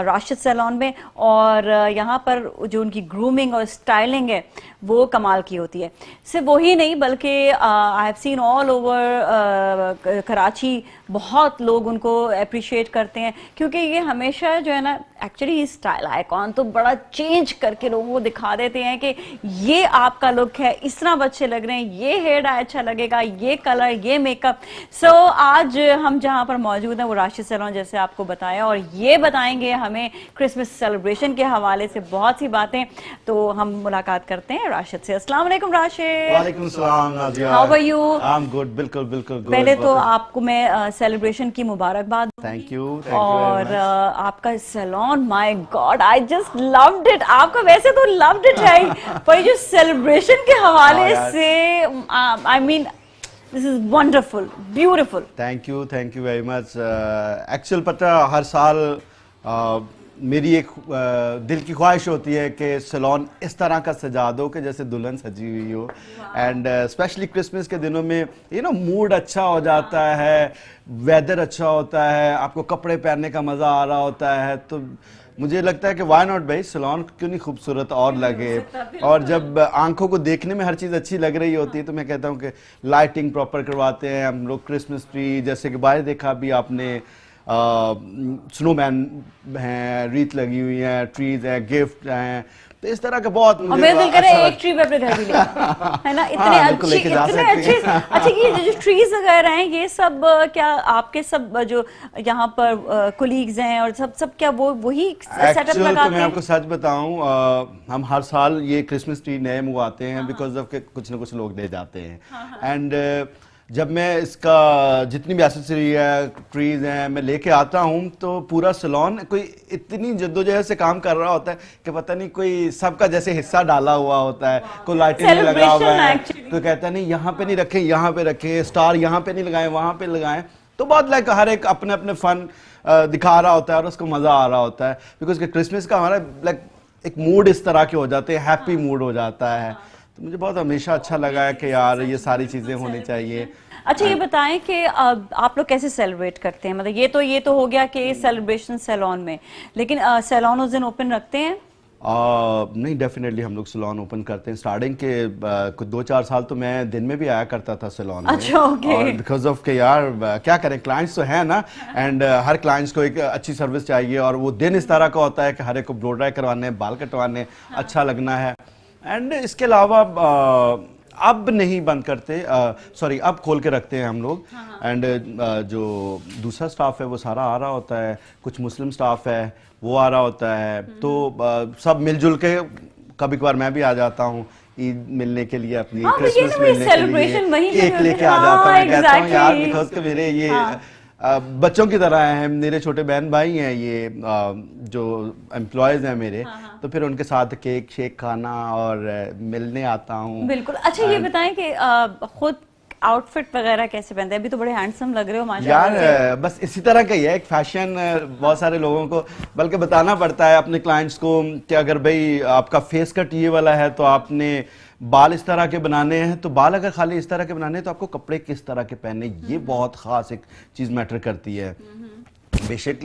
[SPEAKER 2] راشد سیلون میں، اور یہاں پر جو ان کی گرومنگ اور اسٹائلنگ ہے وہ کمال کی ہوتی ہے۔ صرف وہی نہیں بلکہ I have seen all over Karachi, بہت لوگ ان کو اپریشیٹ کرتے ہیں کیونکہ یہ ہمیشہ جو ہے نا ایکچولی اسٹائل آئیکن تو بڑا چینج کر کے لوگوں کو دکھا دیتے ہیں کہ یہ آپ کا لک ہے، اس طرح اچھے لگ رہے ہیں، یہ ہیئر ڈائی اچھا لگے گا، یہ کلر، یہ میک اپ۔ سو آج ہم جہاں پر موجود ہیں وہ راشد سیلون جیسے آپ کو بتایا، اور یہ بتائیں گے ہمیں کرسمس سیلیبریشن کے حوالے سے بہت سی باتیں۔ تو ہم ملاقات کرتے ہیں راشد سے۔ السلام علیکم راشد۔
[SPEAKER 4] وعلیکم السلام Nazia.
[SPEAKER 2] How are you?
[SPEAKER 4] I'm good، بالکل بالکل good۔
[SPEAKER 2] پہلے تو آپ کو میں سیلیبریشن کی مبارکباد
[SPEAKER 4] تھینک یو
[SPEAKER 2] اور آپ کا salon, my god I just loved it. آپ کا ویسے تو لوڈ اٹ ہے پر جو سیلیبریشن کے حوالے سے I mean this is wonderful, beautiful.
[SPEAKER 4] Thank you very much. Actual پتہ ہر سال میری ایک دل کی خواہش ہوتی ہے کہ سیلون اس طرح کا سجا دو کہ جیسے دلہن سجی ہوئی ہو، اینڈ اسپیشلی کرسمس کے دنوں میں موڈ اچھا ہو جاتا ہے، ویدر اچھا ہوتا ہے، آپ کو کپڑے پہننے کا مزہ آ رہا ہوتا ہے، تو مجھے لگتا ہے کہ وائی ناٹ بھائی سیلون کیوں نہیں خوبصورت اور لگے۔ اور جب آنکھوں کو دیکھنے میں ہر چیز اچھی لگ رہی ہوتی ہے تو میں کہتا ہوں کہ لائٹنگ پراپر کرواتے ہیں ہم لوگ، کرسمس ٹری جیسے کہ باہر دیکھا بھی آپ نے، سنو مین ہیں، ریت لگی ہوئی ہیں، ٹریز ہیں، گفٹ ہیں، تو اس طرح کا بہت
[SPEAKER 2] اور میرا دل کرے ایک ٹری اپنے گھر بھی لے ہے نا، اتنے اچھے اچھا یہ جو ٹریز وغیرہ ہیں یہ سب کیا آپ کے سب جو یہاں پر کولیگز ہیں اور سب کیا وہی سیٹ اپ لگاتے ہیں؟
[SPEAKER 4] میں آپ کو سچ بتاؤں ہم ہر سال یہ کرسمس ٹری نئے منگواتے ہیں بیکاز آف کہ کچھ نہ کچھ لوگ دے جاتے ہیں، اینڈ جب میں اس کا جتنی بھی ایسیسری ہے، ٹریز ہیں، میں لے کے آتا ہوں تو پورا سیلون کوئی اتنی جدوجہد سے کام کر رہا ہوتا ہے کہ پتہ نہیں کوئی سب کا جیسے حصہ ڈالا ہوا ہوتا ہے، کوئی لائٹیں نہیں لگا ہوا ہے، کوئی کہتا ہے نہیں یہاں پہ نہیں رکھیں، یہاں پہ رکھیں، اسٹار یہاں پہ نہیں لگائیں، وہاں پہ لگائیں، تو بہت لائک ہر ایک اپنے اپنے فن دکھا رہا ہوتا ہے اور اس کو مزہ آ رہا ہوتا ہے، بیکاز کہ کرسمس کا ہمارا لائک ایک موڈ اس طرح کے ہو جاتے ہیں، ہیپی موڈ ہو جاتا ہے، تو مجھے بہت ہمیشہ اچھا لگا ہے کہ یار یہ ساری چیزیں ہونی چاہیے۔
[SPEAKER 2] اچھا یہ بتائیں کہ آپ لوگ کیسے سیلیبریٹ کرتے ہیں؟ مطلب یہ تو ہو گیا کہ سیلیبریشن سیلون میں، لیکن سیلون اس دن اوپن رکھتے ہیں؟
[SPEAKER 4] نہیں ڈیفینیٹلی ہم لوگ سیلون اوپن کرتے ہیں، اسٹارٹنگ کے کچھ 2-4 سال تو میں دن میں بھی آیا کرتا تھا سیلون میں،
[SPEAKER 2] اچھا اوکے،
[SPEAKER 4] اور بیکاز آف کہ یار کیا کریں کلائنٹس تو ہیں نا، اینڈ ہر کلائنٹس کو ایک اچھی سروس چاہیے، اور وہ دن اس طرح کا ہوتا ہے کہ ہر ایک کو بلو ڈرائی کروانے، بال کٹوانے، اچھا لگنا ہے، اینڈ اس کے علاوہ اب نہیں بند کرتے، سوری اب کھول کے رکھتے ہیں ہم لوگ، اینڈ جو دوسرا سٹاف ہے وہ سارا آ رہا ہوتا ہے، کچھ مسلم سٹاف ہے وہ آ رہا ہوتا ہے، تو سب مل جل کے، کبھی کبھار میں بھی آ جاتا ہوں عید ملنے کے لیے، اپنی کرسمس ملنے کے لیے ایک لے کے آ جاتا ہوں، میں کہتا ہوں یار بیکاز کہ میرے یہ بچوں کی طرح ہیں، میرے چھوٹے بہن بھائی ہیں یہ جو امپلائیز ہیں میرے، تو پھر ان کے ساتھ کیک شیک کھانا اور ملنے آتا ہوں۔
[SPEAKER 2] بالکل۔ اچھا یہ بتائیں کہ خود آؤٹ فٹ وغیرہ کیسے پہنتے ہیں؟ ابھی تو بڑے ہینڈسم لگ رہے ہو ماشاءاللہ۔
[SPEAKER 4] یار بس اسی طرح کا ہی ہے، ایک فیشن بہت سارے لوگوں کو بلکہ بتانا پڑتا ہے اپنے کلائنٹس کو کہ اگر بھائی آپ کا فیس کٹ یہ والا ہے تو آپ نے بال اس طرح کے بنانے ہیں، تو بال اگر خالی اس طرح کے بنانے ہیں تو آپ کو کپڑے کس طرح کے پہننے، یہ بہت خاص ایک چیز میٹر کرتی ہے۔ بے شک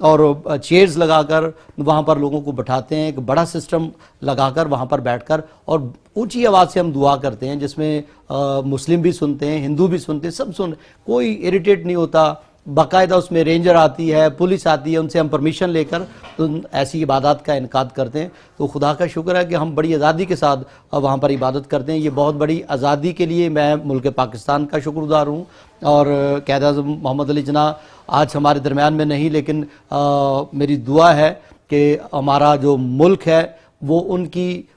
[SPEAKER 5] اور چیئرز لگا کر وہاں پر لوگوں کو بٹھاتے ہیں, ایک بڑا سسٹم لگا کر وہاں پر بیٹھ کر, اور اونچی آواز سے ہم دعا کرتے ہیں جس میں مسلم بھی سنتے ہیں, ہندو بھی سنتے ہیں, سب سن, کوئی اریٹیٹ نہیں ہوتا. باقاعدہ اس میں رینجر آتی ہے, پولیس آتی ہے, ان سے ہم پرمیشن لے کر تو ایسی عبادات کا انعقاد کرتے ہیں. تو خدا کا شکر ہے کہ ہم بڑی آزادی کے ساتھ وہاں پر عبادت کرتے ہیں. یہ بہت بڑی آزادی کے لیے میں ملک پاکستان کا شکر گزار ہوں. اور قائد اعظم محمد علی جناح آج ہمارے درمیان میں نہیں, لیکن میری دعا ہے کہ ہمارا جو ملک ہے وہ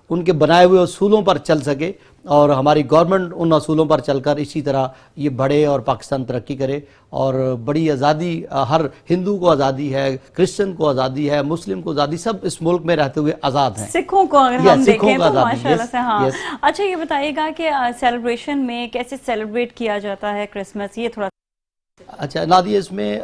[SPEAKER 5] ان کے بنائے ہوئے اصولوں پر چل سکے, اور ہماری گورنمنٹ ان اصولوں پر چل کر اسی طرح یہ بڑھے اور پاکستان ترقی کرے. اور بڑی آزادی, ہر ہندو کو آزادی ہے, کرسچن کو آزادی ہے, مسلم کو آزادی, سب اس ملک میں رہتے ہوئے آزاد ہیں.
[SPEAKER 2] سکھوں کو اگر ہم دیکھیں تو
[SPEAKER 5] آزادی,
[SPEAKER 2] ماشاءاللہ سے. ہاں,
[SPEAKER 5] yes.
[SPEAKER 2] اچھا یہ بتائیے گا کہ سیلیبریشن میں کیسے سیلیبریٹ کیا جاتا ہے کرسمس, یہ تھوڑا.
[SPEAKER 5] اچھا نادیہ, اس میں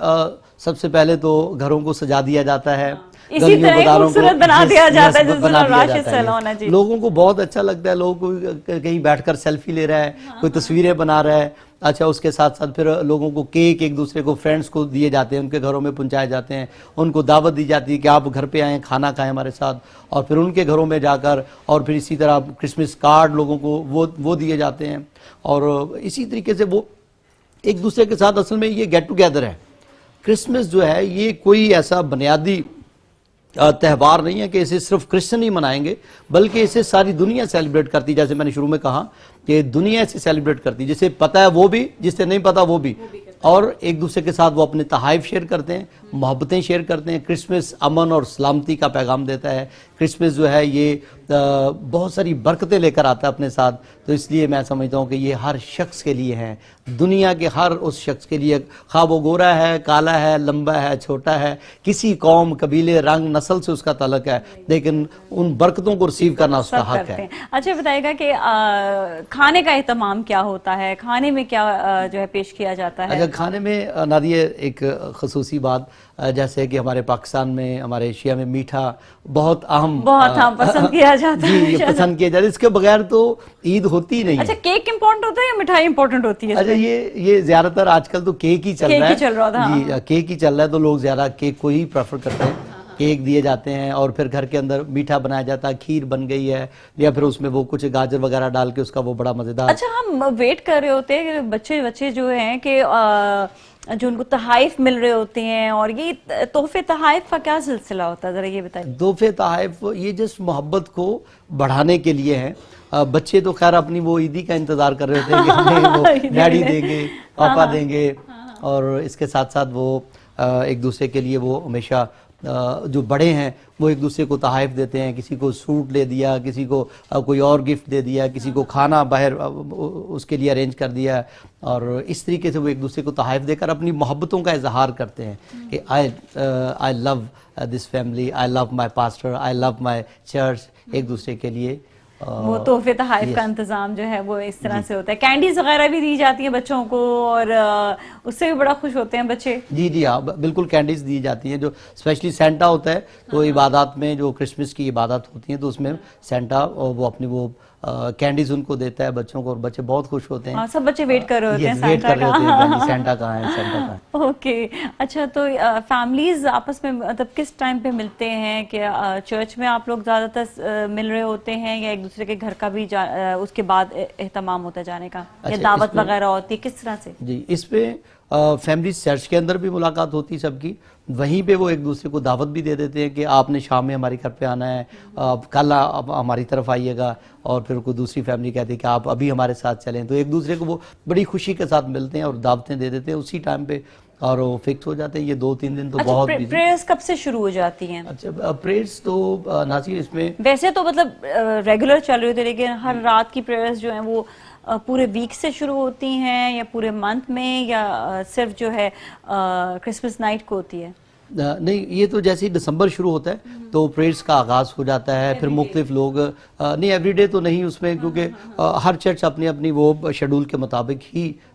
[SPEAKER 5] سب سے پہلے تو گھروں کو سجا دیا جاتا ہے,
[SPEAKER 2] اسی طرح خوبصورت بنا دیا جاتا ہے جس طرح راشد سیلون ہے. جی,
[SPEAKER 5] لوگوں کو بہت اچھا لگتا ہے, لوگوں کو کہیں بیٹھ کر سیلفی لے رہا ہے, کوئی تصویریں بنا رہا ہے. اچھا اس کے ساتھ ساتھ پھر لوگوں کو کیک ایک دوسرے کو, فرینڈس کو دیے جاتے ہیں, ان کے گھروں میں پہنچائے جاتے ہیں, ان کو دعوت دی جاتی ہے کہ آپ گھر پہ آئیں, کھانا کھائیں ہمارے ساتھ, اور پھر ان کے گھروں میں جا کر, اور پھر اسی طرح کرسمس کارڈ لوگوں کو وہ دیے جاتے ہیں. اور اسی طریقے سے وہ ایک دوسرے کے ساتھ, اصل میں یہ گیٹ ٹوگیدر ہے. کرسمس جو ہے یہ کوئی ایسا بنیادی تہوار نہیں ہے کہ اسے صرف کرسچن ہی منائیں گے, بلکہ اسے ساری دنیا سیلیبریٹ کرتی. جیسے میں نے شروع میں کہا کہ دنیا اسے سیلیبریٹ کرتی, جسے پتہ ہے وہ بھی, جس سے نہیں پتہ وہ بھی, اور ایک دوسرے کے ساتھ وہ اپنے تحائف شیئر کرتے ہیں, محبتیں شیئر کرتے ہیں. کرسمس امن اور سلامتی کا پیغام دیتا ہے. کرسمس جو ہے یہ بہت ساری برکتیں لے کر آتا ہے اپنے ساتھ. تو اس لیے میں سمجھتا ہوں کہ یہ ہر شخص کے لیے ہے, دنیا کے ہر اس شخص کے لیے, خواہ وہ گورا ہے, کالا ہے, لمبا ہے, چھوٹا ہے, کسی قوم, قبیلے, رنگ, نسل سے اس کا تعلق ہے, لیکن ان برکتوں کو ریسیو کرنا اس کا حق ہے.
[SPEAKER 2] اچھا بتائیے گا کہ کھانے کا اہتمام کیا ہوتا ہے, کھانے میں کیا جو ہے پیش کیا جاتا ہے؟
[SPEAKER 5] اگر کھانے میں نادیہ ایک خصوصی بات, جیسے کہ ہمارے پاکستان میں, ہمارے ایشیا میں میٹھا بہت اہم
[SPEAKER 2] پسند کیا جاتا ہے.
[SPEAKER 5] جی, پسند کیا جاتا ہے. اس کے بغیر تو عید ہوتی نہیں.
[SPEAKER 2] اچھا کیک امپورٹنٹ ہوتا ہے یا مٹھائی امپورٹنٹ ہوتی ہے؟
[SPEAKER 5] اچھا یہ زیادہ تر آج کل تو کیک ہی چل رہا ہے. جی, کیک ہی چل رہا ہے, تو لوگ زیادہ کیک کو ہی پریفر کرتے ہیں. کیک دیے جاتے ہیں, اور پھر گھر کے اندر میٹھا بنایا جاتا ہے, کھیر بن گئی ہے, یا پھر اس میں وہ کچھ گاجر وغیرہ ڈال کے اس کا وہ بڑا مزیدار.
[SPEAKER 2] اچھا ہم ویٹ کر رہے ہوتے ہیں بچے جو ہیں کہ جو ان کو تحائف مل رہے ہوتے ہیں, اور یہ تحفے تحائف کا کیا سلسلہ ہوتا ہے, ذرا یہ بتائیں.
[SPEAKER 5] تحفے تحائف یہ جس محبت کو بڑھانے کے لیے ہیں. بچے تو خیر اپنی وہ عیدی کا انتظار کر رہے ہوتے ہیں کہ ہمیں وہ ڈیڈی دیں گے, پاپا دیں گے, اور اس کے ساتھ ساتھ وہ ایک دوسرے کے لیے وہ ہمیشہ جو بڑے ہیں وہ ایک دوسرے کو تحائف دیتے ہیں. کسی کو سوٹ لے دیا, کسی کو کوئی اور گفٹ دے دیا, کسی کو کھانا باہر اس کے لیے ارینج کر دیا, اور اس طریقے سے وہ ایک دوسرے کو تحائف دے کر اپنی محبتوں کا اظہار کرتے ہیں کہ I love this family, I love my pastor, I love my church. ایک دوسرے کے لیے
[SPEAKER 2] وہ تحفے تحائف کا انتظام جو ہے وہ اس طرح سے ہوتا ہے. کینڈیز وغیرہ بھی دی جاتی ہیں بچوں کو, اور اس سے بھی بڑا خوش ہوتے ہیں بچے.
[SPEAKER 5] جی ہاں بالکل, کینڈیز دی جاتی ہیں. جو اسپیشلی سینٹا ہوتا ہے, تو عبادات میں جو کرسمس کی عبادات ہوتی ہیں تو اس میں سینٹا وہ اپنی وہ کینڈیز ان کو دیتا ہے بچوں کو, اور بچے بہت خوش ہوتے ہیں.
[SPEAKER 2] سب بچے ویٹ کر رہے ہوتے ہیں
[SPEAKER 5] سینٹا کہاں ہے, سینٹا کہاں ہے.
[SPEAKER 2] اوکے. اچھا تو فیملیز آپس میں مطلب کس ٹائم پہ ملتے ہیں, کہ چرچ میں آپ لوگ زیادہ تر مل رہے ہوتے ہیں, یا ایک دوسرے کے گھر کا بھی اس کے بعد اہتمام ہوتا ہے جانے کا, یا دعوت وغیرہ ہوتی ہے, کس طرح سے؟ جی,
[SPEAKER 5] اس پہ فیملی چرچ کے اندر بھی ملاقات ہوتی سب کی, وہیں پہ وہ ایک دوسرے کو دعوت بھی دے دیتے ہیں کہ آپ نے شام میں ہمارے گھر پہ آنا ہے, کل ہماری طرف آئیے گا, اور پھر کوئی دوسری فیملی کہتی ہے کہ آپ ابھی ہمارے ساتھ چلیں. تو ایک دوسرے کو وہ بڑی خوشی کے ساتھ ملتے ہیں اور دعوتیں دے دیتے ہیں اسی ٹائم پہ, اور وہ فکس ہو جاتے ہیں. یہ 2-3 دن تو بہت.
[SPEAKER 2] پریئرز کب سے شروع ہو جاتی ہیں؟
[SPEAKER 5] اچھا پریئرز تو ناصر اس میں
[SPEAKER 2] ویسے تو مطلب ریگولر چل رہی ہوتی ہے, لیکن ہر رات کی پریئرز جو ہیں وہ پورے ویک سے شروع ہوتی ہیں, یا پورے منتھ میں, یا صرف جو ہے کرسمس نائٹ کو ہوتی ہے؟
[SPEAKER 5] نہیں, یہ تو جیسے ہی دسمبر شروع ہوتا ہے تو پریئرز کا آغاز ہو جاتا ہے. پھر مختلف لوگ نہیں, ایوری ڈے تو نہیں اس میں, کیونکہ ہر چرچ اپنی اپنی وہ شیڈول کے مطابق ہی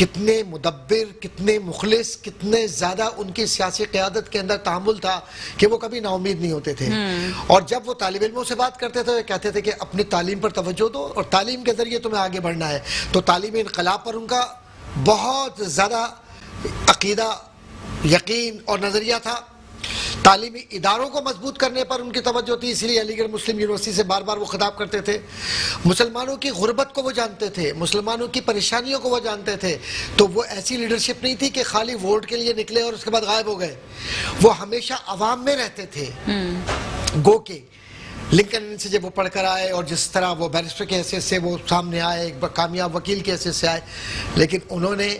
[SPEAKER 6] کتنے مدبر، کتنے مخلص، کتنے زیادہ ان کی سیاسی قیادت کے اندر تحمل تھا کہ وہ کبھی نا امید نہیں ہوتے تھے. اور جب وہ طالب علموں سے بات کرتے تھے کہتے تھے کہ اپنی تعلیم پر توجہ دو اور تعلیم کے ذریعے تمہیں آگے بڑھنا ہے. تو تعلیمی انقلاب پر ان کا بہت زیادہ عقیدہ، یقین اور نظریہ تھا. تعلیمی اداروں کو مضبوط کرنے پر ان کی توجہ تھی، اس لیے علی گڑھ مسلم یونیورسٹی سے بار بار وہ خطاب کرتے تھے. مسلمانوں کی غربت کو وہ جانتے تھے، مسلمانوں کی پریشانیوں کو وہ جانتے تھے. تو وہ ایسی لیڈرشپ نہیں تھی کہ خالی ووٹ کے لیے نکلے اور اس کے بعد غائب ہو گئے. وہ ہمیشہ عوام میں رہتے تھے. گو کے لنکن سے جب وہ پڑھ کر آئے اور جس طرح وہ بیرسٹر کے حیثیت سے وہ سامنے آئے، ایک کامیاب وکیل کے حیثیت سے آئے، لیکن انہوں نے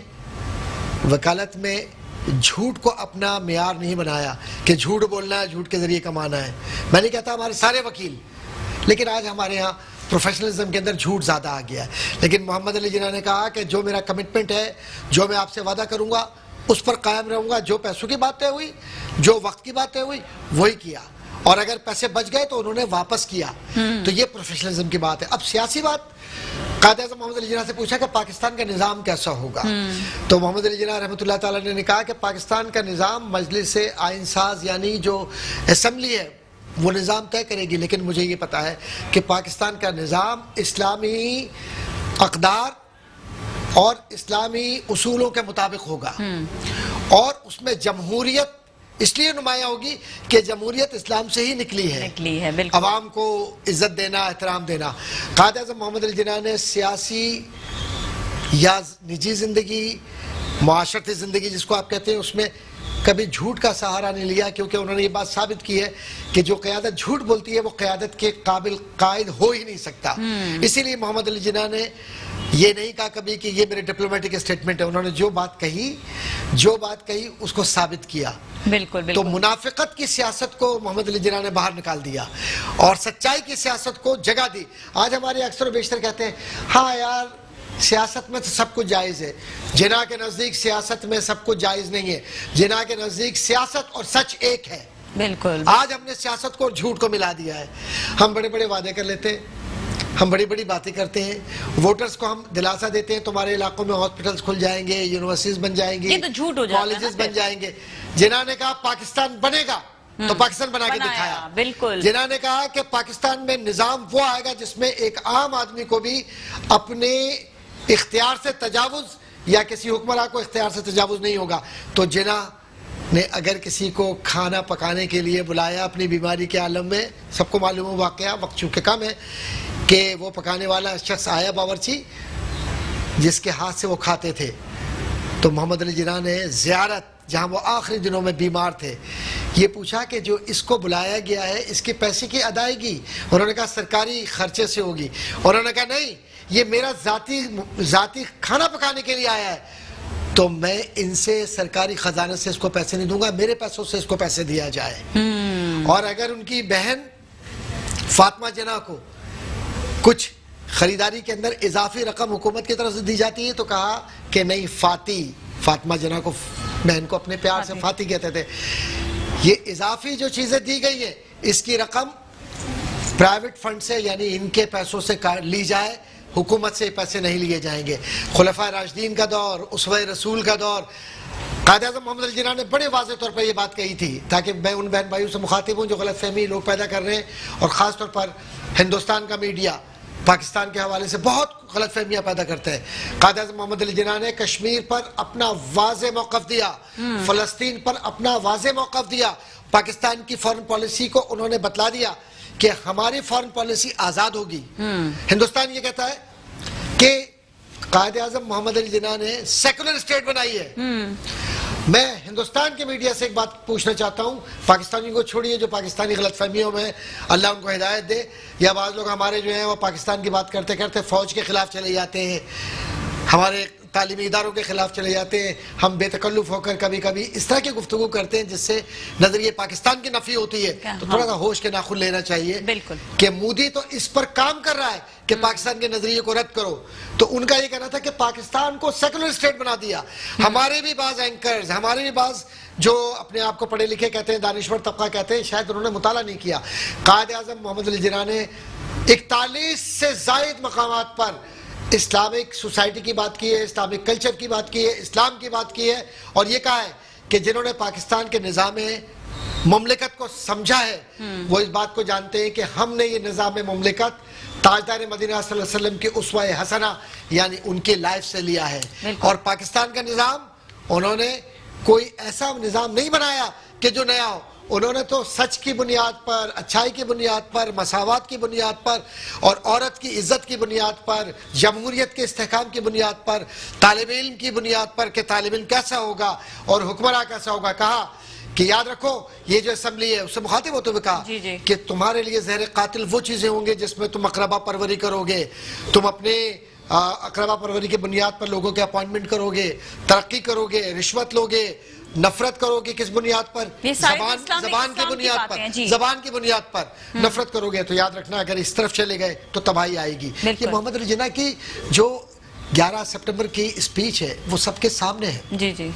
[SPEAKER 6] وکالت میں جھوٹ کو اپنا معیار نہیں بنایا کہ جھوٹ بولنا ہے، جھوٹ کے ذریعے کمانا ہے. میں نہیں کہتا ہمارے سارے وکیل، لیکن آج ہمارے ہاں پروفیشنلزم کے اندر جھوٹ زیادہ آ گیا ہے. لیکن محمد علی جناح نے کہا کہ جو میرا کمٹمنٹ ہے، جو میں آپ سے وعدہ کروں گا اس پر قائم رہوں گا. جو پیسوں کی باتیں ہوئی، جو وقت کی باتیں ہوئی، وہی کیا. اور اگر پیسے بچ گئے تو انہوں نے واپس کیا. تو یہ پروفیشنلزم کی بات ہے. اب سیاسی بات، قائد اعظم محمد علی جناح سے پوچھا کہ پاکستان کا نظام کیسا ہوگا. تو محمد علی جناح رحمۃ اللہ تعالیٰ نے کہا کہ پاکستان کا نظام مجلس آئین ساز یعنی جو اسمبلی ہے وہ نظام طے کرے گی، لیکن مجھے یہ پتا ہے کہ پاکستان کا نظام اسلامی اقدار اور اسلامی اصولوں کے مطابق ہوگا. اور اس میں جمہوریت اس لیے نمایاں ہوگی کہ جمہوریت اسلام سے ہی نکلی ہے.
[SPEAKER 2] بالکل.
[SPEAKER 6] عوام کو عزت دینا، احترام دینا. قائد اعظم محمد علی جناح نے سیاسی یا نجی زندگی، معاشرتی زندگی جس کو آپ کہتے ہیں، اس میں کبھی جھوٹ کا سہارا نہیں لیا، کیونکہ انہوں نے یہ بات ثابت کی ہے کہ جو قیادت جھوٹ بولتی ہے وہ قیادت کے قابل قائد ہو ہی نہیں سکتا. اسی لیے محمد علی جناح نے یہ نہیں کہا کبھی کہ یہ میرے ڈپلومیٹک اسٹیٹمنٹ ہے. انہوں نے جو بات کہی اس کو ثابت کیا.
[SPEAKER 2] بالکل.
[SPEAKER 6] تو منافقت کی سیاست کو محمد علی جناح نے باہر نکال دیا اور سچائی کی سیاست کو جگہ دی. آج ہمارے اکثر و بیشتر کہتے ہیں ہاں یار سیاست میں تو سب کچھ جائز ہے. جناح کے نزدیک سیاست میں سب کچھ جائز نہیں ہے. جناح کے نزدیک سیاست اور سچ ایک ہے.
[SPEAKER 2] بالکل.
[SPEAKER 6] آج ہم نے سیاست کو اور جھوٹ کو ملا دیا ہے. ہم بڑے بڑے وعدے کر لیتے ہیں، ہم بڑی بڑی باتیں کرتے ہیں، ووٹرز کو ہم دلاسا دیتے ہیں تمہارے علاقوں میں ہاسپٹلز کھل جائیں گے، یونیورسٹیز بن جائیں گے،
[SPEAKER 2] یہ تو جھوٹ ہو جاتا ہے نا.
[SPEAKER 6] کالجز بن جائیں گے. جناح نے کہا پاکستان بنے گا تو پاکستان بنا کے دکھایا.
[SPEAKER 2] بالکل.
[SPEAKER 6] جناح نے کہا کہ پاکستان میں نظام وہ آئے گا جس میں ایک عام آدمی کو بھی اپنے اختیار سے تجاوز یا کسی حکمراں کو اختیار سے تجاوز نہیں ہوگا. تو جناح نے اگر کسی کو کھانا پکانے کے لیے بلایا اپنی بیماری کے عالم میں، سب کو معلوم ہو واقعہ، وقت چونکہ کم ہے، کہ وہ پکانے والا شخص آیا باورچی جس کے ہاتھ سے وہ کھاتے تھے. تو محمد علی جناح نے زیارت جہاں وہ آخری دنوں میں بیمار تھے یہ پوچھا کہ جو اس کو بلایا گیا ہے اس کے پیسے کی ادائیگی، انہوں نے کہا سرکاری خرچے سے ہوگی. انہوں نے کہا نہیں، یہ میرا ذاتی کھانا پکانے کے لیے آیا ہے، تو میں ان سے سرکاری خزانے سے اس کو پیسے نہیں دوں گا، میرے پیسوں سے اس کو پیسے دیا جائے. اور اگر ان کی بہن فاطمہ جناح کو کچھ خریداری کے اندر اضافی رقم حکومت کی طرف سے دی جاتی ہے تو کہا کہ نہیں، فاطمہ جناح کو، بہن کو اپنے پیار سے فاطی کہتے تھے، یہ اضافی جو چیزیں دی گئی ہیں اس کی رقم پرائیویٹ فنڈ سے یعنی ان کے پیسوں سے لی جائے، حکومت سے پیسے نہیں لیے جائیں گے. خلفائے راشدین کا دور، اسوہ رسول کا دور، قائد اعظم محمد علی جناح نے بڑے واضح طور پر یہ بات کہی تھی تاکہ میں ان بہن بھائیوں سے مخاطب ہوں جو غلط فہمی لوگ پیدا کر رہے ہیں، اور خاص طور پر ہندوستان کا میڈیا پاکستان کے حوالے سے بہت غلط فہمیاں پیدا کرتے ہیں. قائد اعظم محمد علی جناح نے کشمیر پر اپنا واضح موقف دیا، فلسطین پر اپنا واضح موقف دیا، پاکستان کی فارن پالیسی کو انہوں نے بتلا دیا کہ ہماری فارن پالیسی آزاد ہوگی. ہندوستان یہ کہتا ہے کہ قائد اعظم محمد علی جناح نے سیکولر اسٹیٹ بنائی ہے. میں ہندوستان کے میڈیا سے ایک بات پوچھنا چاہتا ہوں، پاکستانیوں کو چھوڑیے جو پاکستانی غلط فہمیوں میں، اللہ ان کو ہدایت دے، یا بعض لوگ ہمارے جو ہیں وہ پاکستان کی بات کرتے کرتے فوج کے خلاف چلے جاتے ہیں، ہمارے تعلیمی اداروں کے خلاف چلے جاتے ہیں، ہم بے تکلف ہو کر کبھی کبھی اس طرح کی گفتگو کرتے ہیں جس سے نظریہ پاکستان کی نفی ہوتی ہے. تو تھوڑا سا ہوش کے ناخن لینا چاہیے کہ مودی تو اس پر کام کر رہا ہے کہ پاکستان کے نظریے کو رد کرو. تو ان کا یہ کہنا تھا کہ پاکستان کو سیکولر اسٹیٹ بنا دیا. ہمارے بھی بعض اینکرز، ہمارے بھی بعض جو اپنے آپ کو پڑھے لکھے کہتے ہیں، دانشور طبقہ کہتے ہیں، شاید انہوں نے مطالعہ نہیں کیا. قائد اعظم محمد علی جناح نے 41 سے زائد مقامات پر اسلامک سوسائٹی کی بات کی ہے، اسلامک کلچر کی بات کی ہے، اسلام کی بات کی ہے، اور یہ کہا ہے کہ جنہوں نے پاکستان کے نظام مملکت کو سمجھا ہے وہ اس بات کو جانتے ہیں کہ ہم نے یہ نظام مملکت تاجدار مدینہ صلی اللہ علیہ وسلم کی اسوہ حسنہ یعنی ان کی لائف سے لیا ہے. اور پاکستان کا نظام انہوں نے کوئی ایسا نظام نہیں بنایا کہ جو نیا ہو. انہوں نے تو سچ کی بنیاد پر، اچھائی کی بنیاد پر، مساوات کی بنیاد پر اور عورت کی عزت کی بنیاد پر، جمہوریت کے استحکام کی بنیاد پر، طالب علم کی بنیاد پر کہ طالب علم کیسا ہوگا اور حکمراں کیسا ہوگا کہا کہ یاد رکھو یہ جو اسمبلی ہے اس سے مخاطب ہوتے ہوئے کہا کہ تمہارے لیے زہر قاتل وہ چیزیں ہوں گے جس میں تم اقربا پروری کرو گے، تم اپنے اقربا پروری کی بنیاد پر لوگوں کے اپوائنٹمنٹ کرو گے، ترقی کرو گے، رشوت لو گے، نفرت کرو گے کس بنیاد پر؟ زبان کی بنیاد پر، زبان کی بنیاد پر نفرت کرو گے. تو یاد رکھنا اگر اس طرف چلے گئے تو تباہی آئے گی. یہ محمد علی جناح کی جو 11 سپٹمبر کی اسپیچ ہے وہ سب کے سامنے ہے.
[SPEAKER 2] جی جی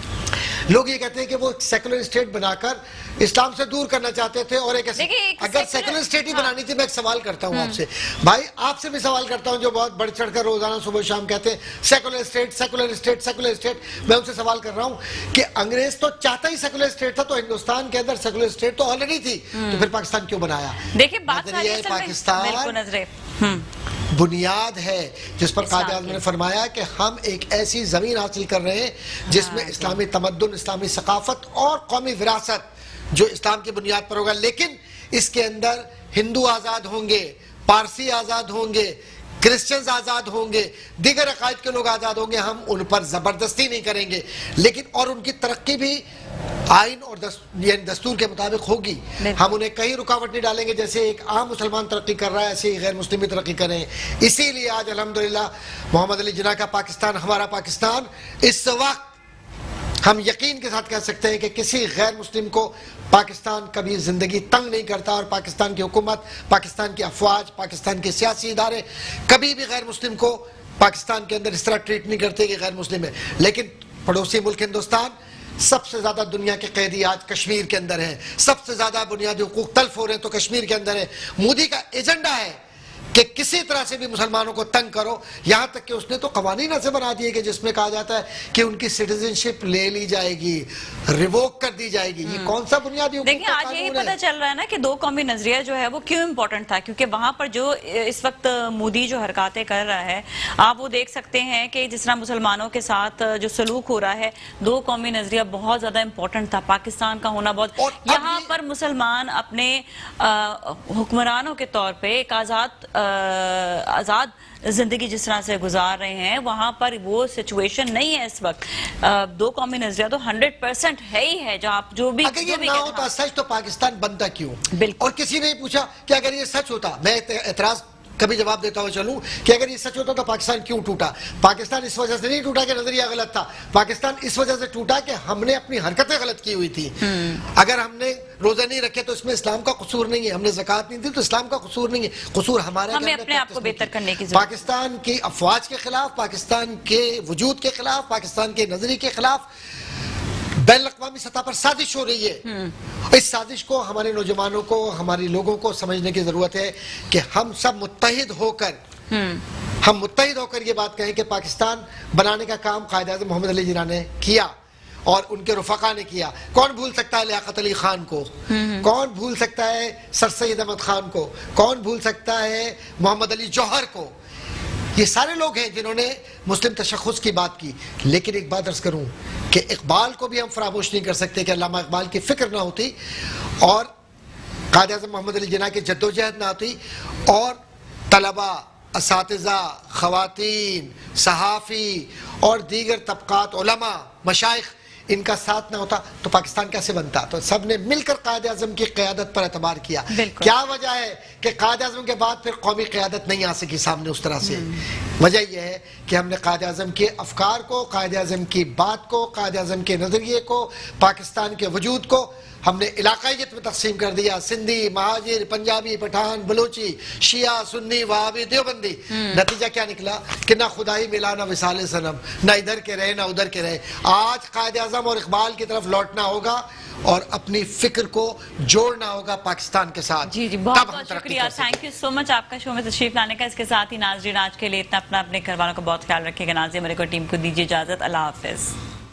[SPEAKER 6] لوگ یہ کہتے ہیں کہ وہ سیکولر اسٹیٹ بنا کر اسلام سے دور کرنا چاہتے تھے اور ایک اگر سیکولر اسٹیٹ ہی بنانی تھی. میں ایک سوال کرتا ہوں آپ سے بھائی، آپ سے بھی سوال کرتا ہوں جو بہت بڑھ چڑھ کر روزانہ صبح شام کہتے ہیں secular state secular state secular state. میں ان سے سوال کر رہا ہوں کہ انگریز تو چاہتا ہی سیکولر اسٹیٹ تھا، تو ہندوستان کے اندر سیکولر اسٹیٹ تو آلریڈی تھی، تو پھر پاکستان کیوں بنایا؟
[SPEAKER 2] دیکھیں بات
[SPEAKER 6] پاکستان بنیاد ہے جس پر قائد اعظم نے فرمایا کہ ہم ایک ایسی زمین حاصل کر رہے ہیں جس میں اسلامی تمدن، اسلامی ثقافت اور قومی وراثت جو اسلام کی بنیاد پر ہوگا. لیکن اس کے اندر ہندو آزاد ہوں گے، پارسی آزاد ہوں گے، کرسچنز آزاد ہوں گے، دیگر عقائد کے لوگ آزاد ہوں گے. ہم ان پر زبردستی نہیں کریں گے، لیکن اور ان کی ترقی بھی آئین اور دستور کے مطابق ہوگی. ہم انہیں کہیں رکاوٹ نہیں ڈالیں گے. جیسے ایک عام مسلمان ترقی کر رہا ہے ایسے ہی غیر مسلم بھی ترقی کریں. اسی لیے آج الحمدللہ محمد علی جناح کا پاکستان، ہمارا پاکستان، اس وقت ہم یقین کے ساتھ کہہ سکتے ہیں کہ کسی غیر مسلم کو پاکستان کبھی زندگی تنگ نہیں کرتا، اور پاکستان کی حکومت، پاکستان کی افواج، پاکستان کے سیاسی ادارے کبھی بھی غیر مسلم کو پاکستان کے اندر اس طرح ٹریٹ نہیں کرتے کہ غیر مسلم ہے. لیکن پڑوسی ملک ہندوستان، سب سے زیادہ دنیا کے قیدی آج کشمیر کے اندر ہیں، سب سے زیادہ بنیادی حقوق تلف ہو رہے ہیں تو کشمیر کے اندر ہے. مودی کا ایجنڈا ہے کہ کسی طرح سے بھی مسلمانوں کو تنگ کرو، یہاں تک کہ اس نے تو قوانین ایسے بنا دیے کہ جس میں کہا جاتا ہے کہ ان کی سٹیزنشپ لے لی جائے گی، ریووک کر دی جائے گی. یہ کون سا بنیادی حقوق
[SPEAKER 2] دیکھیں آج یہی پتہ چل رہا ہے نا کہ دو قومی نظریہ جو ہے وہ کیوں امپورٹنٹ تھا، کیونکہ وہاں پر جو اس وقت مودی جو حرکاتیں کر رہا ہے آپ وہ دیکھ سکتے ہیں کہ جس طرح مسلمانوں کے ساتھ جو سلوک ہو رہا ہے. دو قومی نظریہ بہت زیادہ امپورٹنٹ تھا، پاکستان کا ہونا بہت. یہاں پر مسلمان اپنے حکمرانوں کے طور پہ ایک آزاد زندگی جس طرح سے گزار رہے ہیں، وہاں پر وہ سچویشن نہیں ہے اس وقت. دو قومی نظریہ تو 100% ہے ہی ہے. جو بھی
[SPEAKER 6] اگر یہ نہ ہوتا سچ تو پاکستان بنتا کیوں؟ اور کسی نے پوچھا کہ اگر یہ سچ ہوتا، میں اعتراض کبھی جواب دیتا ہوں چلوں کہ اگر یہ سچ ہوتا تو پاکستان کیوں ٹوٹا؟ پاکستان اس وجہ سے نہیں ٹوٹا کہ نظریہ غلط تھا، پاکستان اس وجہ سے ٹوٹا کہ ہم نے اپنی حرکتیں غلط کی ہوئی تھی. اگر ہم نے روزے نہیں رکھے تو اس میں اسلام کا قصور نہیں ہے، ہم نے زکوٰۃ نہیں دی تو اسلام کا قصور نہیں ہے، قصور ہمارا.
[SPEAKER 2] ہمیں اپنے آپ کو بہتر کرنے کی ضرورت.
[SPEAKER 6] پاکستان کی افواج کے خلاف، پاکستان کے وجود کے خلاف، پاکستان کے نظریے کے خلاف بین الاقوامی سطح پر سازش ہو رہی ہے. اس سازش کو ہمارے نوجوانوں کو، ہمارے لوگوں کو سمجھنے کی ضرورت ہے کہ ہم سب متحد ہو کر یہ بات کہیں کہ پاکستان بنانے کا کام قائد اعظم محمد علی جناح نے کیا اور ان کے رفقا نے کیا. کون بھول سکتا ہے لیاقت علی خان کو؟ کون بھول سکتا ہے سر سید احمد خان کو؟ کون بھول سکتا ہے محمد علی جوہر کو؟ یہ سارے لوگ ہیں جنہوں نے مسلم تشخص کی بات کی. لیکن ایک بات عرض کروں کہ اقبال کو بھی ہم فراموش نہیں کر سکتے کہ علامہ اقبال کی فکر نہ ہوتی اور قائد اعظم محمد علی جناح کی جدوجہد نہ ہوتی اور طلبہ، اساتذہ، خواتین، صحافی اور دیگر طبقات، علماء، مشائخ، ان کا ساتھ نہ ہوتا تو پاکستان کیسے بنتا؟ تو سب نے مل کر قائد اعظم کی قیادت پر اعتبار کیا. کیا وجہ ہے کہ قائد اعظم کے بعد پھر قومی قیادت نہیں آ سکی سامنے اس طرح سے؟ وجہ یہ ہے کہ ہم نے قائد اعظم کے افکار کو، قائد اعظم کی بات کو، قائد اعظم کے نظریے کو، پاکستان کے وجود کو ہم نے علاقائیت میں تقسیم کر دیا. سندھی، مہاجر، پنجابی، پٹھان، بلوچی، شیعہ، سنی، وہابی، دیوبندی. نتیجہ کیا نکلا کہ نہ خدائی ملا نہ وصال صنم، نہ ادھر کے رہے نہ ادھر کے رہے. آج قائد اعظم اور اقبال کی طرف لوٹنا ہوگا اور اپنی فکر کو جوڑنا ہوگا پاکستان کے ساتھ.
[SPEAKER 2] جی جی
[SPEAKER 6] تب
[SPEAKER 2] بہت
[SPEAKER 6] ہم
[SPEAKER 2] بہت
[SPEAKER 6] ترقی
[SPEAKER 2] شکریہ.
[SPEAKER 6] کر سکیں.
[SPEAKER 2] تھینک یو سو مچ آپ کا شو میں تشریف لانے کا. اس کے ساتھ ہی ناظرین آج کے لیے اتنا. اپنے گھر والوں کا بہت خیال رکھیے گا. ناظرین میرے کو ٹیم کو دیجیے اجازت. اللہ حافظ.